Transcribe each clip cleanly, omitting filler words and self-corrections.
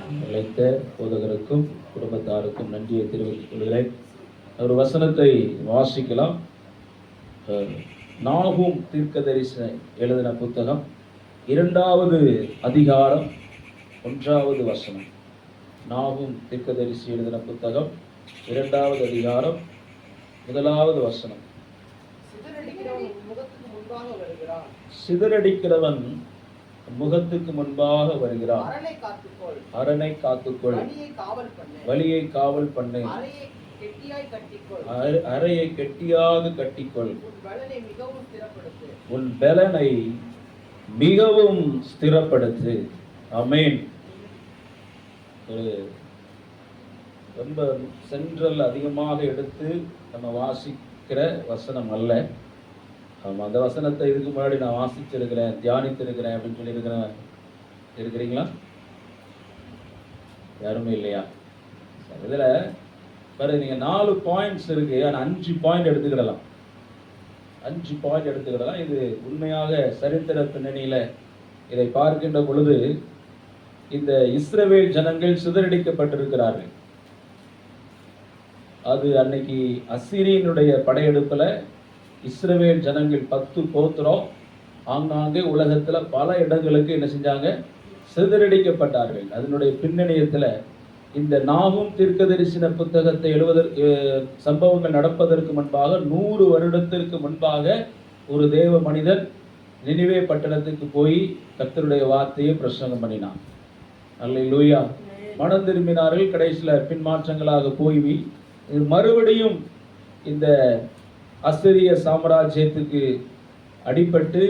அழைத்த போதகருக்கும் குடும்பத்தாருக்கும் நன்றியை தெரிவித்துக் கொள்கிறேன். ஒரு வசனத்தை வாசிக்கலாம். நாகூம் தீர்க்கதரிசி எழுதின புத்தகம் 2வது அதிகாரம் 1வது வசனம். நாகூம் தீர்க்கதரிசி எழுதின புத்தகம் 2வது அதிகாரம் 1வது வசனம். சிதறடிக்கிறவன் முகத்துக்கு முன்பாக வருகிறான். அரணை காத்துக்கொள், வழியை காவல் பண்ணு, அறையை கெட்டியாக கட்டிக்கொள், உன் பலனை மிகவும் ஸ்திரப்படுத்து. ஆமென். ரொம்ப சென்ட்ரல் அதிகமாக எடுத்து நம்ம வாசிக்கிற வசனம் அல்ல. அந்த வசனத்தை இதுக்கு முன்னாடி நான் வாசிச்சிருக்கிறேன், தியானித்திருக்கிறேன் அப்படின்னு சொல்லியிருக்கிறேன். இருக்கிறீங்களா? யாருமே இல்லையா? இதில் பாரு, நீங்கள் 4 பாயிண்ட்ஸ் இருக்கு, ஆனால் 5 பாயிண்ட் எடுத்துக்கிடலாம். 5 பாயிண்ட் எடுத்துக்கிடலாம். இது உண்மையாக சரித்திர பின்னணியில் இதை பார்க்கின்ற பொழுது இந்த இஸ்ரவேல் ஜனங்கள் சிதறடிக்கப்பட்டிருக்கிறார்கள். அது அன்னைக்கு அசீரியனுடைய படையெடுப்பில் இஸ்ரவேல் ஜனங்கள் 10 கோத்திரம் ஆங்காங்கே உலகத்தில் பல இடங்களுக்கு என்ன செஞ்சாங்க? சிதறடிக்கப்பட்டார்கள். அதனுடைய பின்னணியத்தில் இந்த நாகூம் தீர்க்கதரிசன புத்தகத்தை எழுவதற்கு சம்பவங்கள் நடப்பதற்கு முன்பாக 100 வருடத்திற்கு முன்பாக ஒரு தேவ மனிதன் நினிவே பட்டணத்துக்கு போய் கர்த்தருடைய வார்த்தையை பிரசங்கம் பண்ணினான். அல்லேலூயா. மனம் திரும்பினார்கள். கடைசியில் பின்மாற்றங்களாக போய் மறுபடியும் இந்த அசீரிய சாம்ராஜ்யத்துக்கு அடிபட்டு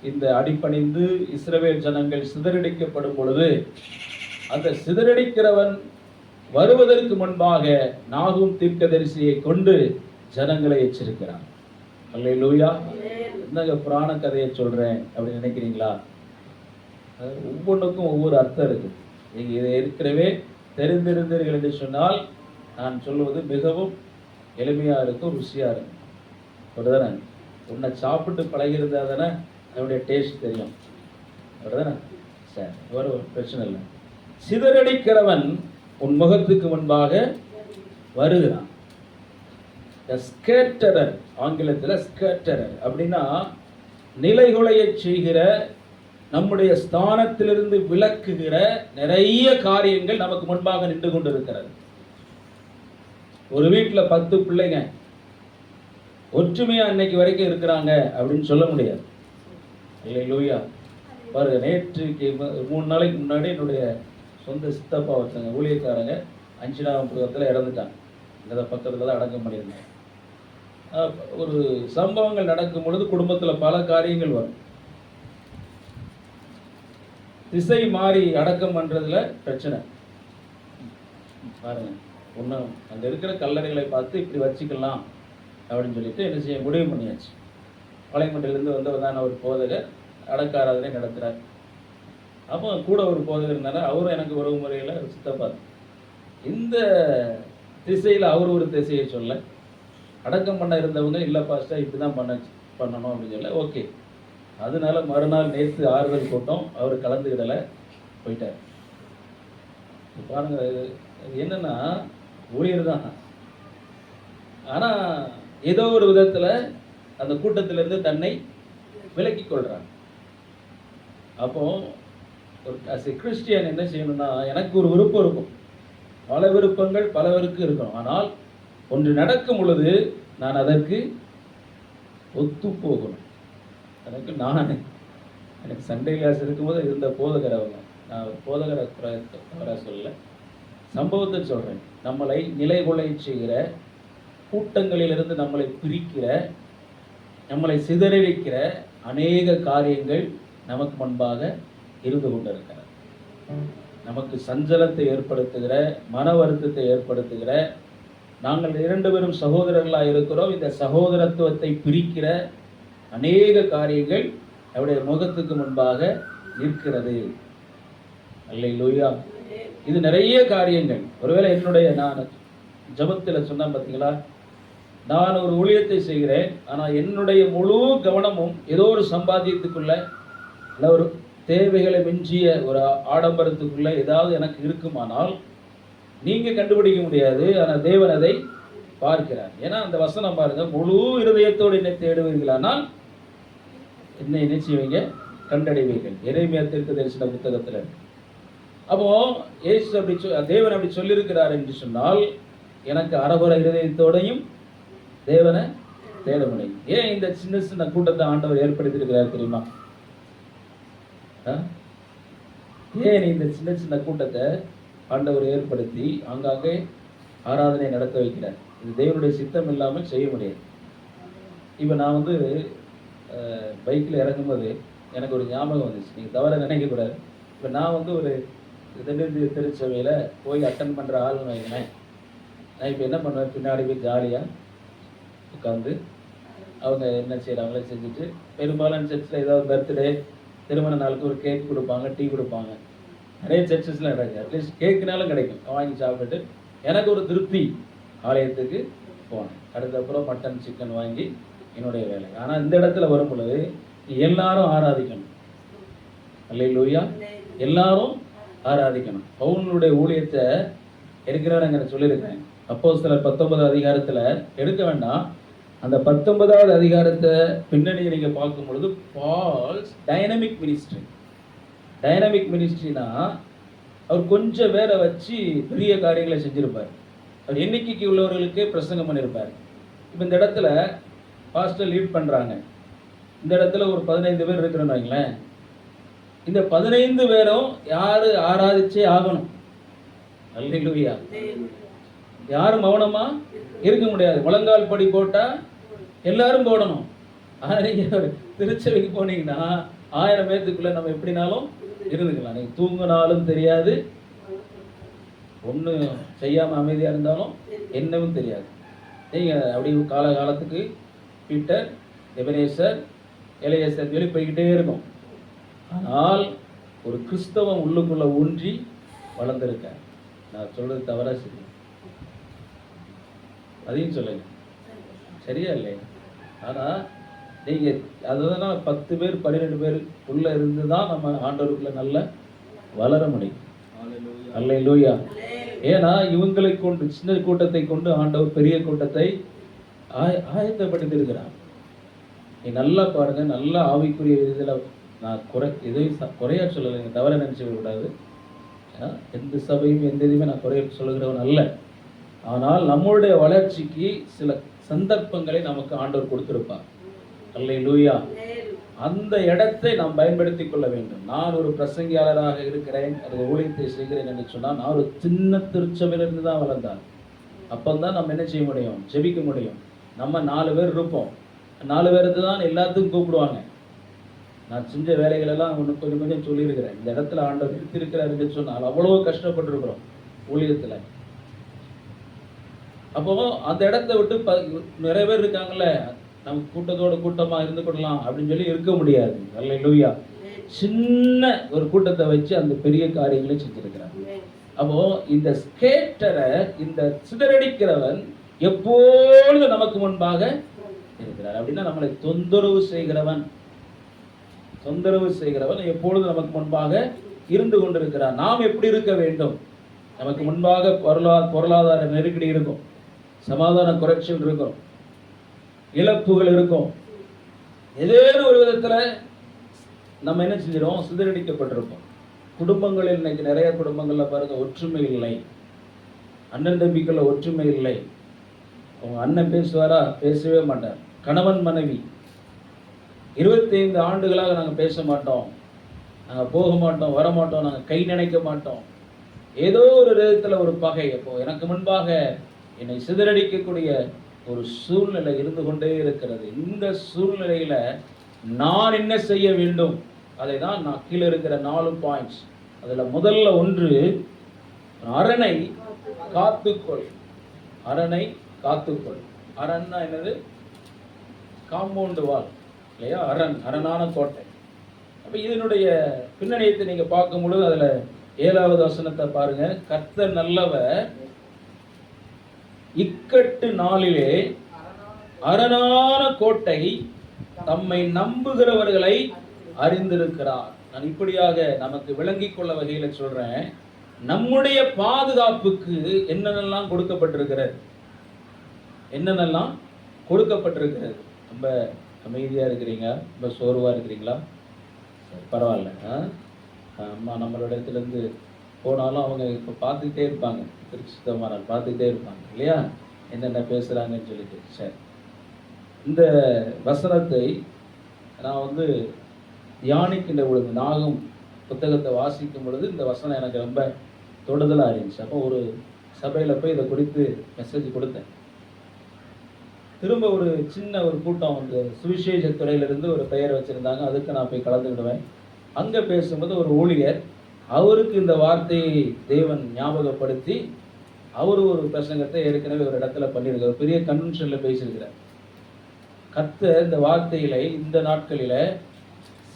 இந்த அடிபணிந்து இஸ்ரவேல் ஜனங்கள் சிதறடிக்கப்படும் பொழுது அந்த சிதறடிக்கிறவன் வருவதற்கு முன்பாக நாகூம் தீர்க்கதரிசியை கொண்டு ஜனங்களை எச்சரிக்கிறான். அல்லேலூயா. என்னங்க புராண கதையை சொல்றேன் அப்படின்னு நினைக்கிறீங்களா? ஒவ்வொன்றுக்கும் ஒவ்வொரு அர்த்தம் இருக்கு. நீங்க இதை ஏற்கனவே தெரிந்திருந்தீர்கள் என்று சொன்னால் நான் சொல்லுவது மிகவும் எளிமையா இருக்கும், ருசியா இருக்கும். அப்படிதானே? உன்னை சாப்பிட்டு பழகிருந்தா தானே அதனுடைய டேஸ்ட் தெரியும். அப்படிதானே? சரி, ஒரு பிரச்சனை இல்லை. சிதறடிக்கிறவன் உன் முகத்துக்கு முன்பாக வருகிறான். ஸ்கேட்டரர், ஆங்கிலத்தில் ஸ்கேட்டரர் அப்படின்னா நிலைகுலைய செய்கிற, நம்முடைய ஸ்தானத்திலிருந்து விலக்குகிற நிறைய காரியங்கள் நமக்கு முன்பாக நின்று கொண்டிருக்கிறது. ஒரு வீட்டில் 10 பிள்ளைங்க ஒற்றுமையா அன்னைக்கு வரைக்கும் இருக்கிறாங்க அப்படின்னு சொல்ல முடியாது. அல்லேலூயா. பாருங்க, நேற்றுக்கு 3 நாளைக்கு முன்னாடி என்னுடைய சொந்த சித்தப்பா ஒருத்தங்க ஊழியக்காரங்க 5ஆம் புத்தகத்தில் இறந்துட்டாங்க. இந்த பக்கத்தில் தான் அடக்கம் பண்ணியிருந்தாங்க. ஒரு சம்பவங்கள் நடக்கும் பொழுது குடும்பத்தில் பல காரியங்கள் வரும். திசை மாறி அடக்கம் பண்றதுல பிரச்சனை. பாருங்க, ஒன்றும் அங்கே இருக்கிற கல்லறைகளை பார்த்து இப்படி வச்சுக்கலாம் அப்படின்னு சொல்லிட்டு என்ன செய்ய முடிவு பண்ணியாச்சு. பாளையங்கோட்டையிலேருந்து வந்தவர்தான ஒரு போதகர் அடக்க ஆராதனை நடத்துகிறார். அப்போ கூட ஒரு போதகர் இருந்தார். அவரும் எனக்கு உறவு முறையில் சித்தப்பா. இந்த திசையில் அவர் ஒரு திசையை சொல்ல, அடக்கம் பண்ண இருந்தவங்க இல்லை பாஸ்டா இப்படி தான் பண்ணணும் அப்படின்னு சொல்ல, ஓகே. அதனால மறுநாள் நேற்று ஆறுதல் கூட்டம் அவர் கலந்துக்கிடலை, போயிட்டார். பாருங்க, என்னன்னா ஊழியர் தான், ஆனால் ஏதோ ஒரு விதத்தில் அந்த கூட்டத்திலிருந்து தன்னை விலக்கி கொள்றாங்க. அப்போ ஒரு கிறிஸ்டியன் என்ன செய்யணும்னா, எனக்கு ஒரு விருப்பம் இருக்கும், பல விருப்பங்கள் பலவருக்கு இருக்கும். ஆனால் ஒன்று நடக்கும் பொழுது நான் அதற்கு ஒத்து போகணும். எனக்கு சண்டே கிளாஸ் இருக்கும்போது இருந்த போதகர் அவங்க, நான் போதகரை சொல்ல, சம்பவத்தை சொல்கிறேன். நம்மளை நிலைகுலை செய்கிற கூட்டங்களிலிருந்து நம்மளை பிரிக்கிற, நம்மளை சிதறடிக்கிற அநேக காரியங்கள் நமக்கு முன்பாக இருந்து கொண்டிருக்கிறது. நமக்கு சஞ்சலத்தை ஏற்படுத்துகிற, மன வருத்தத்தை ஏற்படுத்துகிற, நாங்கள் 2 பேரும் சகோதரர்களாக இருக்கிறோம், இந்த சகோதரத்துவத்தை பிரிக்கிற அநேக காரியங்கள் அவருடைய முகத்துக்கு முன்பாக நிற்கிறது. அல்லேலூயா. இது நிறைய காரியங்கள். ஒருவேளை என்னுடைய நான் ஜபத்தில் சொன்னேன் பார்த்தீங்களா, நான் ஒரு ஊழியத்தை செய்கிறேன், ஆனால் என்னுடைய முழு கவனமும் ஏதோ ஒரு சம்பாத்தியத்துக்குள்ள, இல்லை ஒரு தேவைகளை மிஞ்சிய ஒரு ஆடம்பரத்துக்குள்ள ஏதாவது எனக்கு இருக்குமானால் நீங்க கண்டுபிடிக்க முடியாது. ஆனால் தேவன் அதை பார்க்கிறார். ஏன்னா அந்த வசனம் பாருங்க, முழு இருதயத்தோடு என்னை தேடுவீர்களானால் என்னை என்ன செய்வீங்க? கண்டடைவீர்கள். எரேமியா தீர்க்கதரிசன புத்தகத்தில். அப்போ இயேசு அப்படி தேவன் அப்படி சொல்லியிருக்கிறார் என்று சொன்னால் எனக்கு அரபுர இருதயத்தோடையும் தேவனை தேட முடியும். ஏன் இந்த சின்ன சின்ன கூட்டத்தை ஆண்டவர் ஏற்படுத்தி இருக்கிறார் தெரியுமா? ஏன் இந்த சின்ன சின்ன கூட்டத்தை ஆண்டவர் ஏற்படுத்தி ஆங்காங்கே ஆராதனை நடத்த வைக்கிறார்? இது தேவனுடைய சித்தம் இல்லாமல் செய்ய முடியாது. இப்போ நான் பைக்கில் இறங்கும்போது எனக்கு ஒரு ஞாபகம் வந்துச்சு, நீங்கள் தவற நினைக்கக்கூடாது. இப்போ நான் ஒரு திருச்சபையில் போய் அட்டன் பண்ணுற ஆள்னு வைக்கிறேன். நான் இப்போ என்ன பண்ணுவேன், பின்னாடி போய் ஜாலியாக உட்காந்து அவங்க என்ன செய்கிறாங்களோ செஞ்சுட்டு, பெரும்பாலான சர்ச்சில் ஏதாவது பர்த்டே திருமண நாளுக்கு ஒரு கேக் கொடுப்பாங்க, டீ கொடுப்பாங்க. நிறைய சர்ச்சஸ்லாம் கிடைக்கும். அட்லீஸ்ட் கேக்குனாலும் கிடைக்கும், வாங்கி சாப்பிட்டுட்டு எனக்கு ஒரு திருப்தி. ஆலயத்துக்கு போனேன். அடுத்தப்புறம் மட்டன் சிக்கன் வாங்கி என்னுடைய வேலை. ஆனால் இந்த இடத்துல வரும் பொழுது எல்லாரும் ஆராதிக்கணும். அல்லேலூயா, எல்லாரும் ஆராதிக்கணும். பவுலுடைய ஊழியத்தை எடுக்கிறவங்க சொல்லியிருக்கேன். அப்போஸ்தலர் 19 அதிகாரத்தில் எடுக்க வேண்டாம். அந்த 19வது அதிகாரத்தை பின்னணியை நீங்கள் பார்க்கும் பொழுது பால்ஸ் டைனமிக் மினிஸ்ட்ரி. டைனமிக் மினிஸ்ட்ரினா அவர் கொஞ்சம் பேரை வச்சு பெரிய காரியங்களை செஞ்சிருப்பார். அவர் எண்ணிக்கைக்கு உள்ளவர்களுக்கு பிரசங்கம் பண்ணியிருப்பார். இப்போ இந்த இடத்துல பாஸ்டர் லீட் பண்ணுறாங்க. இந்த இடத்துல ஒரு 15 பேர் இருக்கிறோன்னு வைங்களேன். இந்த 15 பேரும் யாரு ஆராதிச்சே ஆகணும். அல்லேலூயா. யாரும் மௌனமா இருக்க முடியாது. முழங்கால் படி போட்டா எல்லாரும் போடணும். ஆனால் நீங்கள் திருச்சபைக்கு போனீங்கன்னா 1000 பேர்த்துக்குள்ள நம்ம எப்படினாலும் இருந்துக்கலாம். நீங்கள் தூங்கினாலும் தெரியாது, ஒன்று செய்யாமல் அமைதியாக இருந்தாலும் என்னவும் தெரியாது. நீங்கள் அப்படி காலகாலத்துக்கு பீட்டர், எபனேசர், எலியேசர் சொல்லி போய்கிட்டே இருக்கும். ஆனால் ஒரு கிறிஸ்தவம் உள்ளுக்குள்ள ஊன்றி வளர்ந்துருக்க. நான் சொல்றது தவறா சரி? அதையும் சொல்லுங்க, சரியா இல்லை? ஆனால் நீங்கள் அதுதான் 10 பேர் 12 பேர் உள்ள இருந்து தான் நம்ம ஆண்டவருக்குள்ள நல்ல வளர முடியும். அல்லேலூயா. ஏன்னா இவங்களை கொண்டு, சின்ன கூட்டத்தை கொண்டு ஆண்டவர் பெரிய கூட்டத்தை ஆயத்தப்படுத்தி இருக்கிறார். நீ நல்லா பாருங்க, நல்லா ஆவிக்குரிய இதில் நான் எதையும் குறையா சொல்லலைங்க, தவற நினைச்சு விடக்கூடாது. எந்த சபையும் எந்த இதுவுமே நான் குறைய சொல்லுகிறவன் அல்ல. ஆனால் நம்மளுடைய வளர்ச்சிக்கு சில சந்தர்ப்பங்களை நமக்கு ஆண்டவர் கொடுத்திருப்பார். அல்லேலூயா. அந்த இடத்தை நாம் பயன்படுத்தி கொள்ள வேண்டும். நான் ஒரு பிரசங்கியாளராக இருக்கிறேன், அது ஊழியத்தை செய்கிறேன் என்று சொன்னால், நான் ஒரு சின்ன திருச்சபையிலிருந்து தான் வளர்ந்தேன். அப்போதான் நம்ம என்ன செய்ய முடியும்? ஜெபிக்க முடியும். நம்ம 4 பேர் இருப்போம். 4 பேருக்கு தான் எல்லாத்துக்கும் கூப்பிடுவாங்க. நான் செஞ்ச வேலைகள் எல்லாம் கொஞ்சம் கொஞ்சம் சொல்லியிருக்கிறேன். இந்த இடத்துல ஆண்டவர் நிறுத்திருக்கிறாருன்னு சொன்னால் அவ்வளோ கஷ்டப்பட்டுருக்குறோம் ஊழியத்தில். அப்போ அந்த இடத்த விட்டு நிறைய பேர் இருக்காங்கல்ல, நம்ம கூட்டத்தோட கூட்டமாக இருந்து கொள்ளலாம் அப்படின்னு சொல்லி இருக்க முடியாது. அல்லேலூயா. சின்ன ஒரு கூட்டத்தை வச்சு அந்த பெரிய காரியங்களை செஞ்சிருக்கிறார். அப்போ இந்த ஸ்கேட்டரை, இந்த சிதறடிக்கிறவன் எப்பொழுது நமக்கு முன்பாக இருக்கிறார். அப்படின்னா நம்மளை தொந்தரவு செய்கிறவன் எப்பொழுது நமக்கு முன்பாக இருந்து கொண்டிருக்கிறார். நாம் எப்படி இருக்க வேண்டும்? நமக்கு முன்பாக பொருளாதார நெருக்கடி இருக்கும், சமாதான குறைச்சல் இருக்கும், இழப்புகள் இருக்கும். ஏதேனும் ஒரு விதத்தில் நம்ம என்ன செஞ்சிடும்? சிதறடிக்கப்பட்டிருப்போம். குடும்பங்களில் இன்னைக்கு நிறைய குடும்பங்களில் பாருங்க, ஒற்றுமை இல்லை. அண்ணன் தம்பிக்குள்ள ஒற்றுமை இல்லை. அவங்க அண்ணன் பேசுவாரா? பேசவே மாட்டார். கணவன் மனைவி 25 ஆண்டுகளாக நாங்கள் பேச மாட்டோம், நாங்கள் போக மாட்டோம், வரமாட்டோம், நாங்கள் கை நினைக்க மாட்டோம். ஏதோ ஒரு விதத்தில் ஒரு பகை. அப்போ எனக்கு முன்பாக என்னை சிதறடிக்கக்கூடிய ஒரு சூழ்நிலை இருந்து கொண்டே இருக்கிறது. இந்த சூழ்நிலையில நான் என்ன செய்ய வேண்டும்? அதை தான் நான் கீழே இருக்கிற 4 பாயிண்ட்ஸ். அதில் முதல்ல ஒன்று, அரணை காத்துக்கொள். அரணை காத்துக்கொள். அரண்னா என்னது? காம்பவுண்டு வால் இல்லையா? அரணான கோட்டை. அப்போ இதனுடைய பின்னணியத்தை நீங்கள் பார்க்கும் பொழுது அதில் 7வது வசனத்தை பாருங்க. கர்த்தர் நல்லவர், இக்கட்டு நாளிலே அரணான கோட்டை தம்மை நம்புகிறவர்களை அறிந்திருக்கிறார். நான் இப்படியாக நமக்கு விளங்கிக் கொள்ள வகையில சொல்றேன். நம்முடைய பாதுகாப்புக்கு என்னென்னலாம் கொடுக்கப்பட்டிருக்கிறது, என்னென்னலாம் கொடுக்கப்பட்டிருக்கிறது. ரொம்ப அமைதியா இருக்கிறீங்க, ரொம்ப சோர்வா இருக்கிறீங்களா? பரவாயில்ல. அம்மா நம்மளோட இடத்துல இருந்து போனாலும் அவங்க இப்போ பார்த்துக்கிட்டே இருப்பாங்க, திருச்சிதமானால் பார்த்துக்கிட்டே இருப்பாங்க இல்லையா, என்னென்ன பேசுகிறாங்கன்னு சொல்லிட்டு. சரி, இந்த வசனத்தை நான் தியானிக்கின்ற பொழுது, நாகும் புத்தகத்தை வாசிக்கும் பொழுது இந்த வசனம் எனக்கு ரொம்ப தொடுதலாக இருந்துச்சு. அப்போ ஒரு சபையில் போய் இதை குறித்து மெசேஜ் கொடுத்தேன். திரும்ப ஒரு சின்ன ஒரு கூட்டம் சுவிசேஷ துறையிலிருந்து ஒரு பெயர் வச்சுருந்தாங்க, அதுக்கு நான் போய் கலந்துக்கிடுவேன். அங்கே பேசும்போது ஒரு ஊழியர், அவருக்கு இந்த வார்த்தையை தேவன் ஞாபகப்படுத்தி அவர் ஒரு பிரசங்கத்தை ஏற்கனவே ஒரு இடத்துல பண்ணியிருக்கார், பெரிய கன்வென்ஷனில் பேசியிருக்கிறார். கர்த்தர் இந்த வார்த்தைகளை இந்த நாட்களில்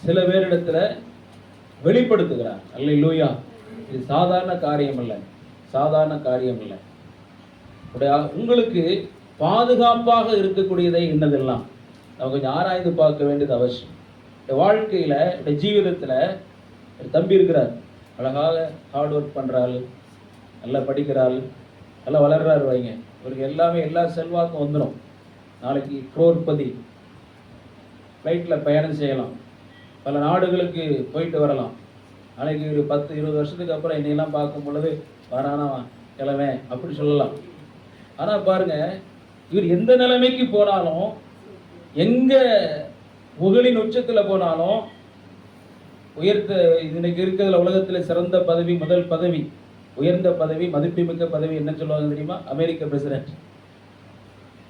சில பேரிடத்துல வெளிப்படுத்துகிறார். அல்லேலூயா. இது சாதாரண காரியம் இல்லை, சாதாரண காரியம் இல்லை. உங்களுக்கு பாதுகாப்பாக இருக்கக்கூடியதை என்னதெல்லாம் நம்ம கொஞ்சம் ஆராய்ந்து பார்க்க வேண்டியது அவசியம். இந்த வாழ்க்கையில், இந்த ஜீவிதத்தில் தம்பி இருக்கிறார், அழகாக ஹார்ட் ஒர்க் பண்ணுறாள், நல்லா படிக்கிறாள், நல்லா வளர்றாரு வைங்க. இவருக்கு எல்லாமே எல்லா செல்வாக்கும் வந்துடும். நாளைக்கு குரோர்பதி, ஃப்ளைட்டில் பயணம் செய்யலாம், பல நாடுகளுக்கு போயிட்டு வரலாம். நாளைக்கு ஒரு 10-20 வருஷத்துக்கு அப்புறம் என்னையெல்லாம் பார்க்கும் பொழுது வரானா கிழமை அப்படி சொல்லலாம். ஆனால் பாருங்க, இவர் எந்த நிலைமைக்கு போனாலும், எங்க புகழின் உச்சத்தில் போனாலும், உயர்த்த இன்னைக்கு இருக்கிறதுல உலகத்தில் சிறந்த பதவி, முதல் பதவி, உயர்ந்த பதவி, மதிப்புமிக்க பதவி என்ன சொல்லுவாங்க தெரியுமா? அமெரிக்க பிரசிடென்ட்.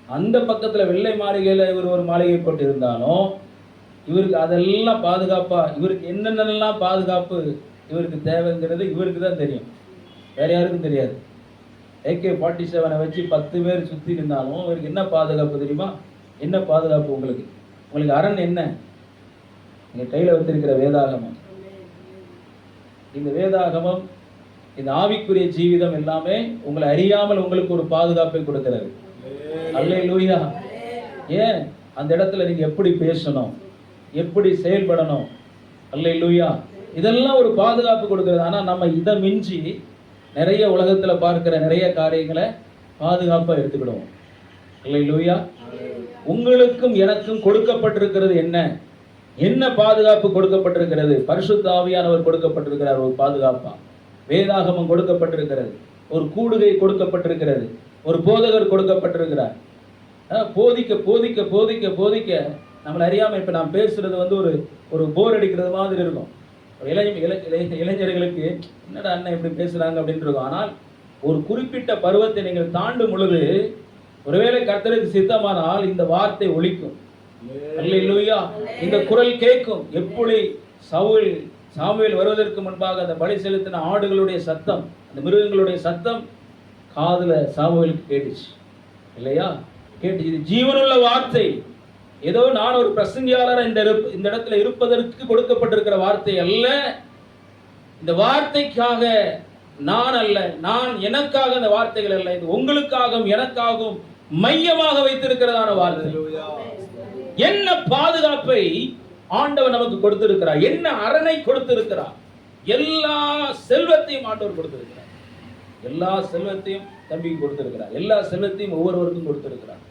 அந்த பக்கத்தில் வெள்ளை மாளிகையில் இவர் ஒரு மாளிகை போட்டு இருந்தாலும் இவருக்கு அதெல்லாம் பாதுகாப்பா, இவருக்கு என்னென்னலாம் பாதுகாப்பு இவருக்கு தேவைங்கிறது இவருக்கு தான் தெரியும், வேற யாருக்கும் தெரியாது. AK-47 வச்சு 10 பேர் சுற்றி இருந்தாலும் இவருக்கு என்ன பாதுகாப்பு தெரியுமா? என்ன பாதுகாப்பு உங்களுக்கு? உங்களுக்கு அரண் என்ன? நீங்க கையில் வச்சிருக்கிற வேதாகமம். இந்த வேதாகமம், இந்த ஆவிக்குரிய ஜீவிதம் எல்லாமே உங்களை அறியாமல் உங்களுக்கு ஒரு பாதுகாப்பை கொடுக்கிறது. அல்லேலூயா. ஏன் அந்த இடத்துல நீங்க எப்படி பேசணும், எப்படி செயல்படணும், அல்லேலூயா, இதெல்லாம் ஒரு பாதுகாப்பு கொடுக்கிறது. ஆனா நம்ம இதை மிஞ்சி நிறைய உலகத்துல பார்க்கிற நிறைய காரியங்களை பாதுகாப்பா எடுத்துக்கிடுவோம். அல்லேலூயா. உங்களுக்கும் எனக்கும் கொடுக்கப்பட்டிருக்கிறது என்ன? என்ன பாதுகாப்பு கொடுக்கப்பட்டிருக்கிறது? பரிசுத்த ஆவியானவர் கொடுக்கப்பட்டிருக்கிறார் ஒரு பாதுகாப்பா. வேதாகமம் கொடுக்கப்பட்டிருக்கிறது, ஒரு கூடுகை கொடுக்கப்பட்டிருக்கிறது, ஒரு போதகர் கொடுக்கப்பட்டிருக்கிறார். போதிக்க போதிக்க போதிக்க போதிக்க நம்மளை அறியாம இப்ப நான் பேசுறது ஒரு போர் அடிக்கிறது மாதிரி இருக்கும். இளைஞர்களுக்கு என்னடா அண்ணன் இப்படி பேசுறாங்க அப்படின்னு இருக்கும். ஆனால் ஒரு குறிப்பிட்ட பருவத்தை நீங்கள் தாண்டும் பொழுது, ஒருவேளை கர்த்தருக்கு சித்தமானால் இந்த வார்த்தை ஒலிக்கும். அல்லேலூயா. இந்த குரல் கேட்கும். எப்படி சாமுவேல் வருவதற்கு முன்பாக அந்த பலி செலுத்தின ஆடுகளுடைய சத்தம், அந்த மிருகங்களுடைய சத்தம் காதுல சாமுவேலுக்கு கேட்டுச்சு இல்லையா? கேட்டுச்சு. இது ஜீவனுள்ள வார்த்தை. ஏதோ நான் ஒரு பிரசங்கியாளர் இந்த இடத்துல இருப்பதற்கு கொடுக்கப்பட்டிருக்கிற வார்த்தை அல்ல. இந்த வார்த்தைக்காக நான் அல்ல, நான் எனக்காக அந்த வார்த்தைகள் அல்ல, இது உங்களுக்காகவும் எனக்காகவும் மையமாக வைத்திருக்கிறதான வார்த்தை. என்ன பாதுகாப்பை ஆண்டவர் நமக்கு கொடுத்திருக்கிறார், என்ன அரணை கொடுத்திருக்கிறார். எல்லா செல்வத்தையும் ஆண்டவர் கொடுத்திருக்கிறார். எல்லா செல்வத்தையும் தம்பிக்கு கொடுத்திருக்கிறார். எல்லா செல்வத்தையும் ஒவ்வொருவருக்கும் கொடுத்திருக்கிறார்.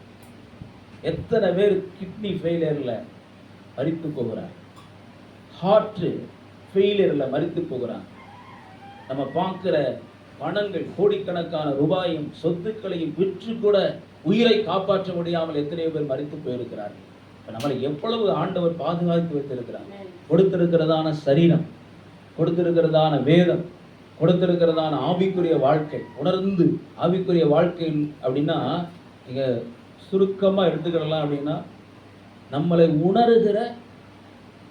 எத்தனை பேர் கிட்னி ஃபெயிலியர்ல மரித்து போகிறார், ஹார்ட் ஃபெயிலியர்ல மரித்து போகிறார். நம்ம பார்க்கிற பணங்கள், கோடிக்கணக்கான ரூபாயும் சொத்துக்களையும் விற்று கூட உயிரை காப்பாற்ற முடியாமல் எத்தனையோ பேர் மரித்து போயிருக்கிறார்கள். நம்மளை எவ்வளவு ஆண்டவர் பாதுகாத்து வைத்திருக்கிறார். கொடுத்திருக்கிறதான சரீரம், கொடுத்திருக்கிறதான வேதம், கொடுத்திருக்கிறதான ஆவிக்குரிய வாழ்க்கை, உணர்ந்து ஆவிக்குரிய வாழ்க்கை அப்படின்னா நீங்க சுருக்கமா எடுத்துக்கிடலாம். அப்படின்னா நம்மளை உணர்கிற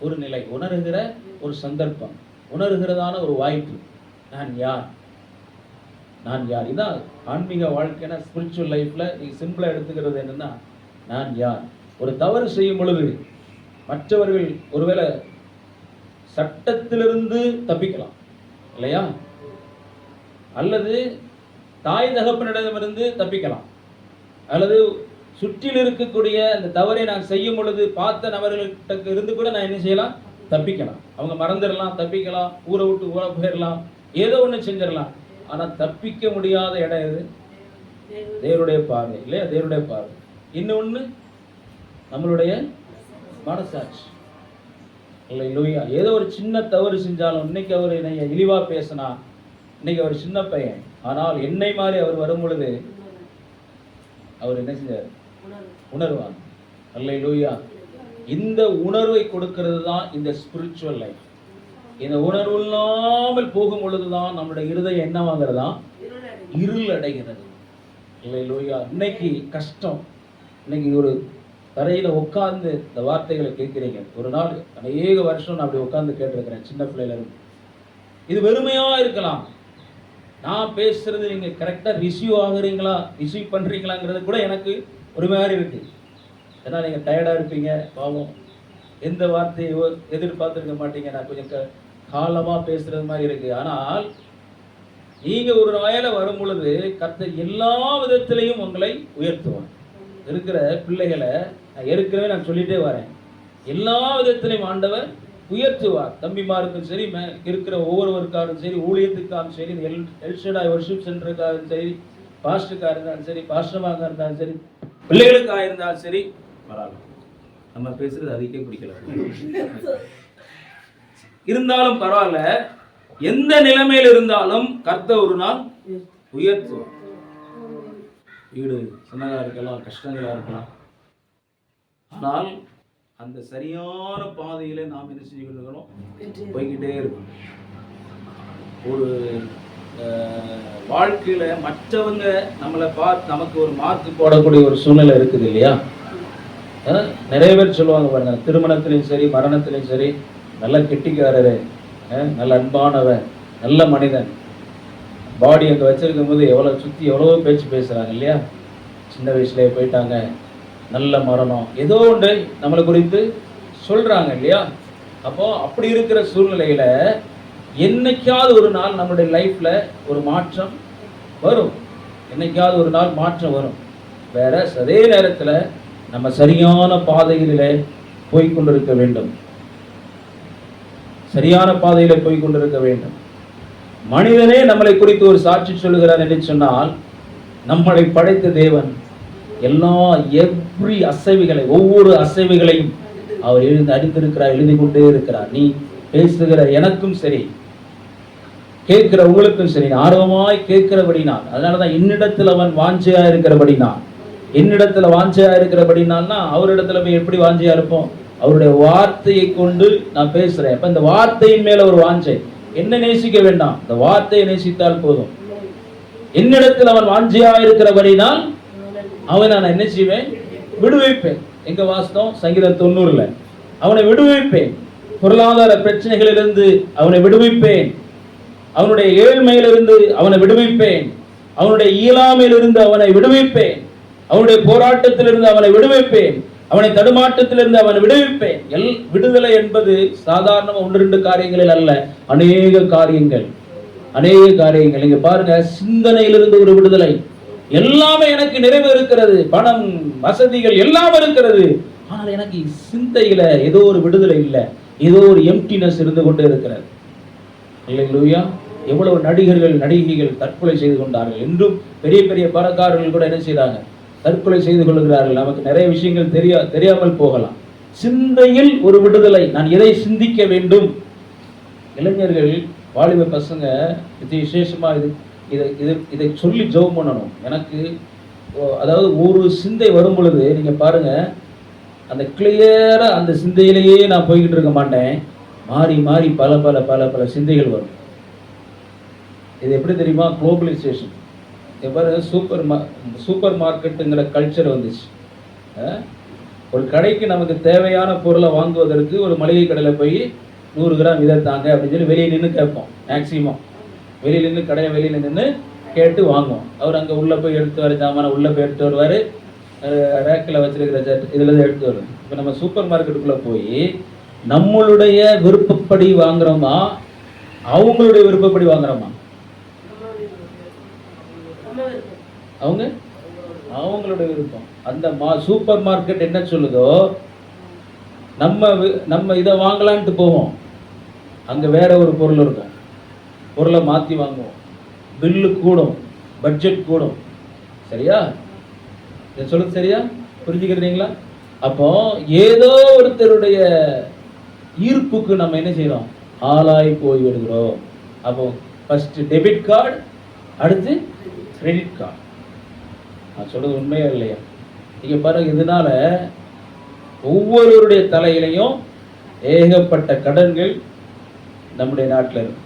ஒரு நிலை, உணர்கிற ஒரு சந்தர்ப்பம், உணர்கிறதான ஒரு வாய்ப்பு. நான் யார், நான் யார். இதான் ஆன்மீக வாழ்க்கைனா, ஸ்பிரிச்சுவல் லைஃப்ல நீங்க சிம்பிளா எடுத்துக்கிறது என்னன்னா, நான் யார். ஒரு தவறு செய்யும் பொழுது மற்றவர்கள் ஒருவேளை சட்டத்திலிருந்து தப்பிக்கலாம் இல்லையா, அல்லது தாய் தகப்பனிடமிருந்து தப்பிக்கலாம், அல்லது சுற்றில் இருக்கக்கூடிய அந்த தவறை நான் செய்யும் பொழுது பார்த்த நபர்கள்ட்ட இருந்து கூட நான் என்ன செய்யலாம், தப்பிக்கலாம். அவங்க மறந்துடலாம், தப்பிக்கலாம், ஊரை விட்டு ஊரை போயிடலாம், ஏதோ ஒன்று செஞ்சிடலாம். ஆனால் தப்பிக்க முடியாத இடம் எது? தேவனுடைய பார்வை இல்லையா? தேவனுடைய பார்வை. இன்னொன்று நம்மளுடைய மனசாட்சி. இல்லையா? ஏதோ ஒரு சின்ன தவறு செஞ்சாலும், இன்னைக்கு அவர் என்னை இழிவா பேசினா, இன்னைக்கு அவர் சின்ன பையன், ஆனால் என்னை மாதிரி அவர் வரும் பொழுது அவர் என்ன செஞ்சார்? உணர்வாங்க. அல்லேலூயா. இந்த உணர்வை கொடுக்கிறது தான் இந்த ஸ்பிரிச்சுவல் லைஃப். இந்த உணர்வு இல்லாமல் போகும் பொழுதுதான் நம்முடைய இருதயம் என்னவாகிறதா? இருள் அடைகிறது. அல்லேலூயா. இன்னைக்கு கஷ்டம். இன்னைக்கு ஒரு தரையில் உட்கார்ந்து இந்த வார்த்தைகளை கேட்குறீங்க. ஒரு நாள் அநேக வருஷம் நான் அப்படி உட்கார்ந்து கேட்டிருக்கிறேன், சின்ன பிள்ளையில இருந்து. இது வெறுமையாக இருக்கலாம். நான் பேசுறது நீங்கள் கரெக்டாக ரிசீவ் ஆகுறீங்களா, ரிசீவ் பண்ணுறீங்களாங்கிறது கூட எனக்கு ஒரு மாதிரி இருக்குது. ஏன்னா நீங்கள் டயர்டாக இருப்பீங்க, பாவம். எந்த வார்த்தையை எதிர்பார்த்துருக்க மாட்டீங்க. நான் கொஞ்சம் காலமாக பேசுகிறது மாதிரி இருக்குது. ஆனால் நீங்கள் ஒரு வயலை வரும் பொழுது கர்த்தர் எல்லா விதத்திலையும் உங்களை உயர்த்துவார். இருக்கிற பிள்ளைகளை ஏற்கனவே நான் சொல்லிட்டே வரேன், எல்லா விதத்திலையும் ஆண்டவர் உயர்த்துவார். தம்பிமாருக்கும் சரி, இருக்கிற ஒவ்வொருவருக்காரும் சரி, ஊழியத்துக்காரும் சரி, எல்ஷடாய் வர்ஷிப் சென்டருக்காரும் சரி, பாஸ்டருக்காக இருந்தாலும் சரி, பாஸ்டமாக இருந்தாலும் சரி, பிள்ளைகளுக்காக இருந்தாலும் சரி, பரவாயில்ல. நம்ம பேசுறது அதுக்கே பிடிக்கல இருந்தாலும் பரவாயில்ல. எந்த நிலைமையில் இருந்தாலும் கர்த்தர் ஒரு நாள் உயர்த்துவார். வீடு சின்னதாக இருக்கலாம், கஷ்டங்களாக இருக்கலாம். ஆனால் அந்த சரியான பாதையில நாம் என்ன செய்யணும்? போய்கிட்டே இருக்கணும். ஒரு வாழ்க்கையில மற்றவங்க நம்மளை பார்த்து நமக்கு ஒரு மார்க் போடக்கூடிய ஒரு சூழ்நிலை இருக்குது இல்லையா? நிறைய பேர் சொல்லுவாங்க பாருங்க, திருமணத்திலையும் சரி, மரணத்திலையும் சரி, நல்ல கெட்டிக்காரரு, நல்ல அன்பானவன், நல்ல மனிதன், பாடி அங்கே வச்சிருக்கும் போது எவ்வளோ பேச்சு பேசுகிறாங்க இல்லையா? சின்ன வயசுலேயே போயிட்டாங்க, நல்ல மரணம், ஏதோ ஒன்று நம்மளை குறித்து சொல்கிறாங்க இல்லையா? அப்போது அப்படி இருக்கிற சூழ்நிலையில் என்னைக்காவது ஒரு நாள் நம்மளுடைய லைஃப்பில் ஒரு மாற்றம் வரும். என்னைக்காவது ஒரு நாள் மாற்றம் வரும். வேற அதே நேரத்தில் நம்ம சரியான பாதையிலே போய்கொண்டிருக்க வேண்டும். சரியான பாதையில போய்கொண்டிருக்க வேண்டும். மனிதனே நம்மளை குறித்து ஒரு சாட்சி சொல்லுகிறார் என்று சொன்னால், நம்மளை படைத்த தேவன் எவ்ரி அசைவுகளை, ஒவ்வொரு அசைவுகளையும் அவர் அறிந்திருக்கிறார், எழுதி கொண்டே இருக்கிறார். நீ பேசுகிற எனக்கும் சரி, கேட்கிற உங்களுக்கும் சரி, ஆர்வமாய் கேட்கிறபடினான். அதனாலதான் என்னிடத்தில் அவன் வாஞ்சையா இருக்கிறபடினான். என்னிடத்துல வாஞ்சையா இருக்கிறபடினால்னா அவரிடத்துல போய் எப்படி வாஞ்சையா இருப்போம்? அவருடைய வார்த்தையை கொண்டு நான் பேசுறேன். அப்ப இந்த வார்த்தையின் மேல ஒரு வாஞ்சை. என்ன நேசிக்க வேண்டாம், இந்த வார்த்தையை நேசித்தால் போதும். என்னிடத்தில் அவன் வாஞ்சையா இருக்கிறபடினால் அவன் நான் என்ன செய்வேன்? விடுவிப்பேன். எங்க வாஸ்தவம்? சங்கீதம் 90. அவனை விடுவிப்பேன். பொருளாதார பிரச்சனைகளிலிருந்து அவனை விடுவிப்பேன். அவனுடைய ஏழ்மையிலிருந்து அவனை விடுவிப்பேன். அவனுடைய இயலாமையிலிருந்து அவனை விடுவிப்பேன். அவனுடைய போராட்டத்திலிருந்து அவனை விடுவிப்பேன். அவனை தடுமாற்றத்திலிருந்து அவனை விடுவிப்பேன். விடுதலை என்பது சாதாரண 1-2 காரியங்களில் அல்ல, அநேக காரியங்கள். நீங்க பாருங்க, சிந்தனையிலிருந்து ஒரு விடுதலை. எல்லாமே எனக்கு நிறைவு இருக்கிறது, பணம், வசதிகள் எல்லாம் இருக்கிறது, ஆனால் எனக்கு சிந்தையில ஏதோ ஒரு விடுதலை இல்லை, ஏதோ ஒரு எம்டினஸ் இருந்து கொண்டே இருக்கிறது. இல்லையா? எவ்வளவு நடிகர்கள், நடிகைகள் தற்கொலை செய்து கொண்டார்கள். என்றும் பெரிய பெரிய பணக்காரர்கள் கூட என்ன செய்றாங்க? தற்கொலை செய்து கொள்கிறார்கள். நமக்கு நிறைய விஷயங்கள் தெரியாமல் போகலாம். சிந்தையில் ஒரு விடுதலை. நான் எதை சிந்திக்க வேண்டும்? இளைஞர்கள், வாலிப பசங்க விசேஷமா இதை சொல்லி ஜெபம் பண்ணணும். எனக்கு அதாவது ஒரு சிந்தை வரும் பொழுது நீங்க பாருங்க, அந்த கிளியரா அந்த சிந்தையிலேயே நான் போய்கிட்டு இருக்க மாட்டேன். மாறி மாறி பல பல பல பல சிந்தைகள் வரும். இது எப்படி தெரியுமா? குளோபலைசேஷன். எவ்வாறு சூப்பர் மார்க்கெட்டுங்கிற கல்ச்சர் வந்துச்சு. ஒரு கடைக்கு நமக்கு தேவையான பொருளை வாங்குவதற்கு ஒரு மளிகை கடையில் போய் 100 கிராம் இதை தாங்க அப்படின்னு சொல்லி வெளியே நின்று கேட்போம். மேக்சிமம் வெளியில் நின்று, கடையை வெளியில் நின்று கேட்டு வாங்குவோம். அவர் அங்கே உள்ளே போய் எடுத்து வர ஜாமான உள்ளே போய் எடுத்து வருவார், ரேக்கில் வச்சிருக்கிற இதில் எடுத்து வரும். இப்போ நம்ம சூப்பர் மார்க்கெட்டுக்குள்ளே போய் நம்மளுடைய விருப்பப்படி வாங்குறோமா, அவங்களுடைய விருப்பப்படி வாங்குறோமா? அவங்களுடைய விருப்பம். அந்த சூப்பர் மார்க்கெட் என்ன சொல்லுதோ, நம்ம இதை வாங்கலான்ட்டு போவோம், அங்கே வேற ஒரு பொருள் இருக்கும், பொருளை மாற்றி வாங்குவோம், பில்லு கூடும், பட்ஜெட் கூடும். சரியா? இதை சொல்லுது சரியா? புரிஞ்சுக்கிறீங்களா? அப்போ ஏதோ ஒருத்தருடைய ஈர்ப்புக்கு நம்ம என்ன செய்யறோம்? ஆளாய் போய் விடுகிறோம். அப்போ ஃபர்ஸ்ட் டெபிட் கார்டு, அடுத்து கிரெடிட் கார்டு. நான் சொல்றது உண்மையா இல்லையா? நீங்க பாருங்க, இதனால ஒவ்வொருவருடைய தலையிலையும் ஏகப்பட்ட கடன்கள் நம்முடைய நாட்டில் இருக்கு.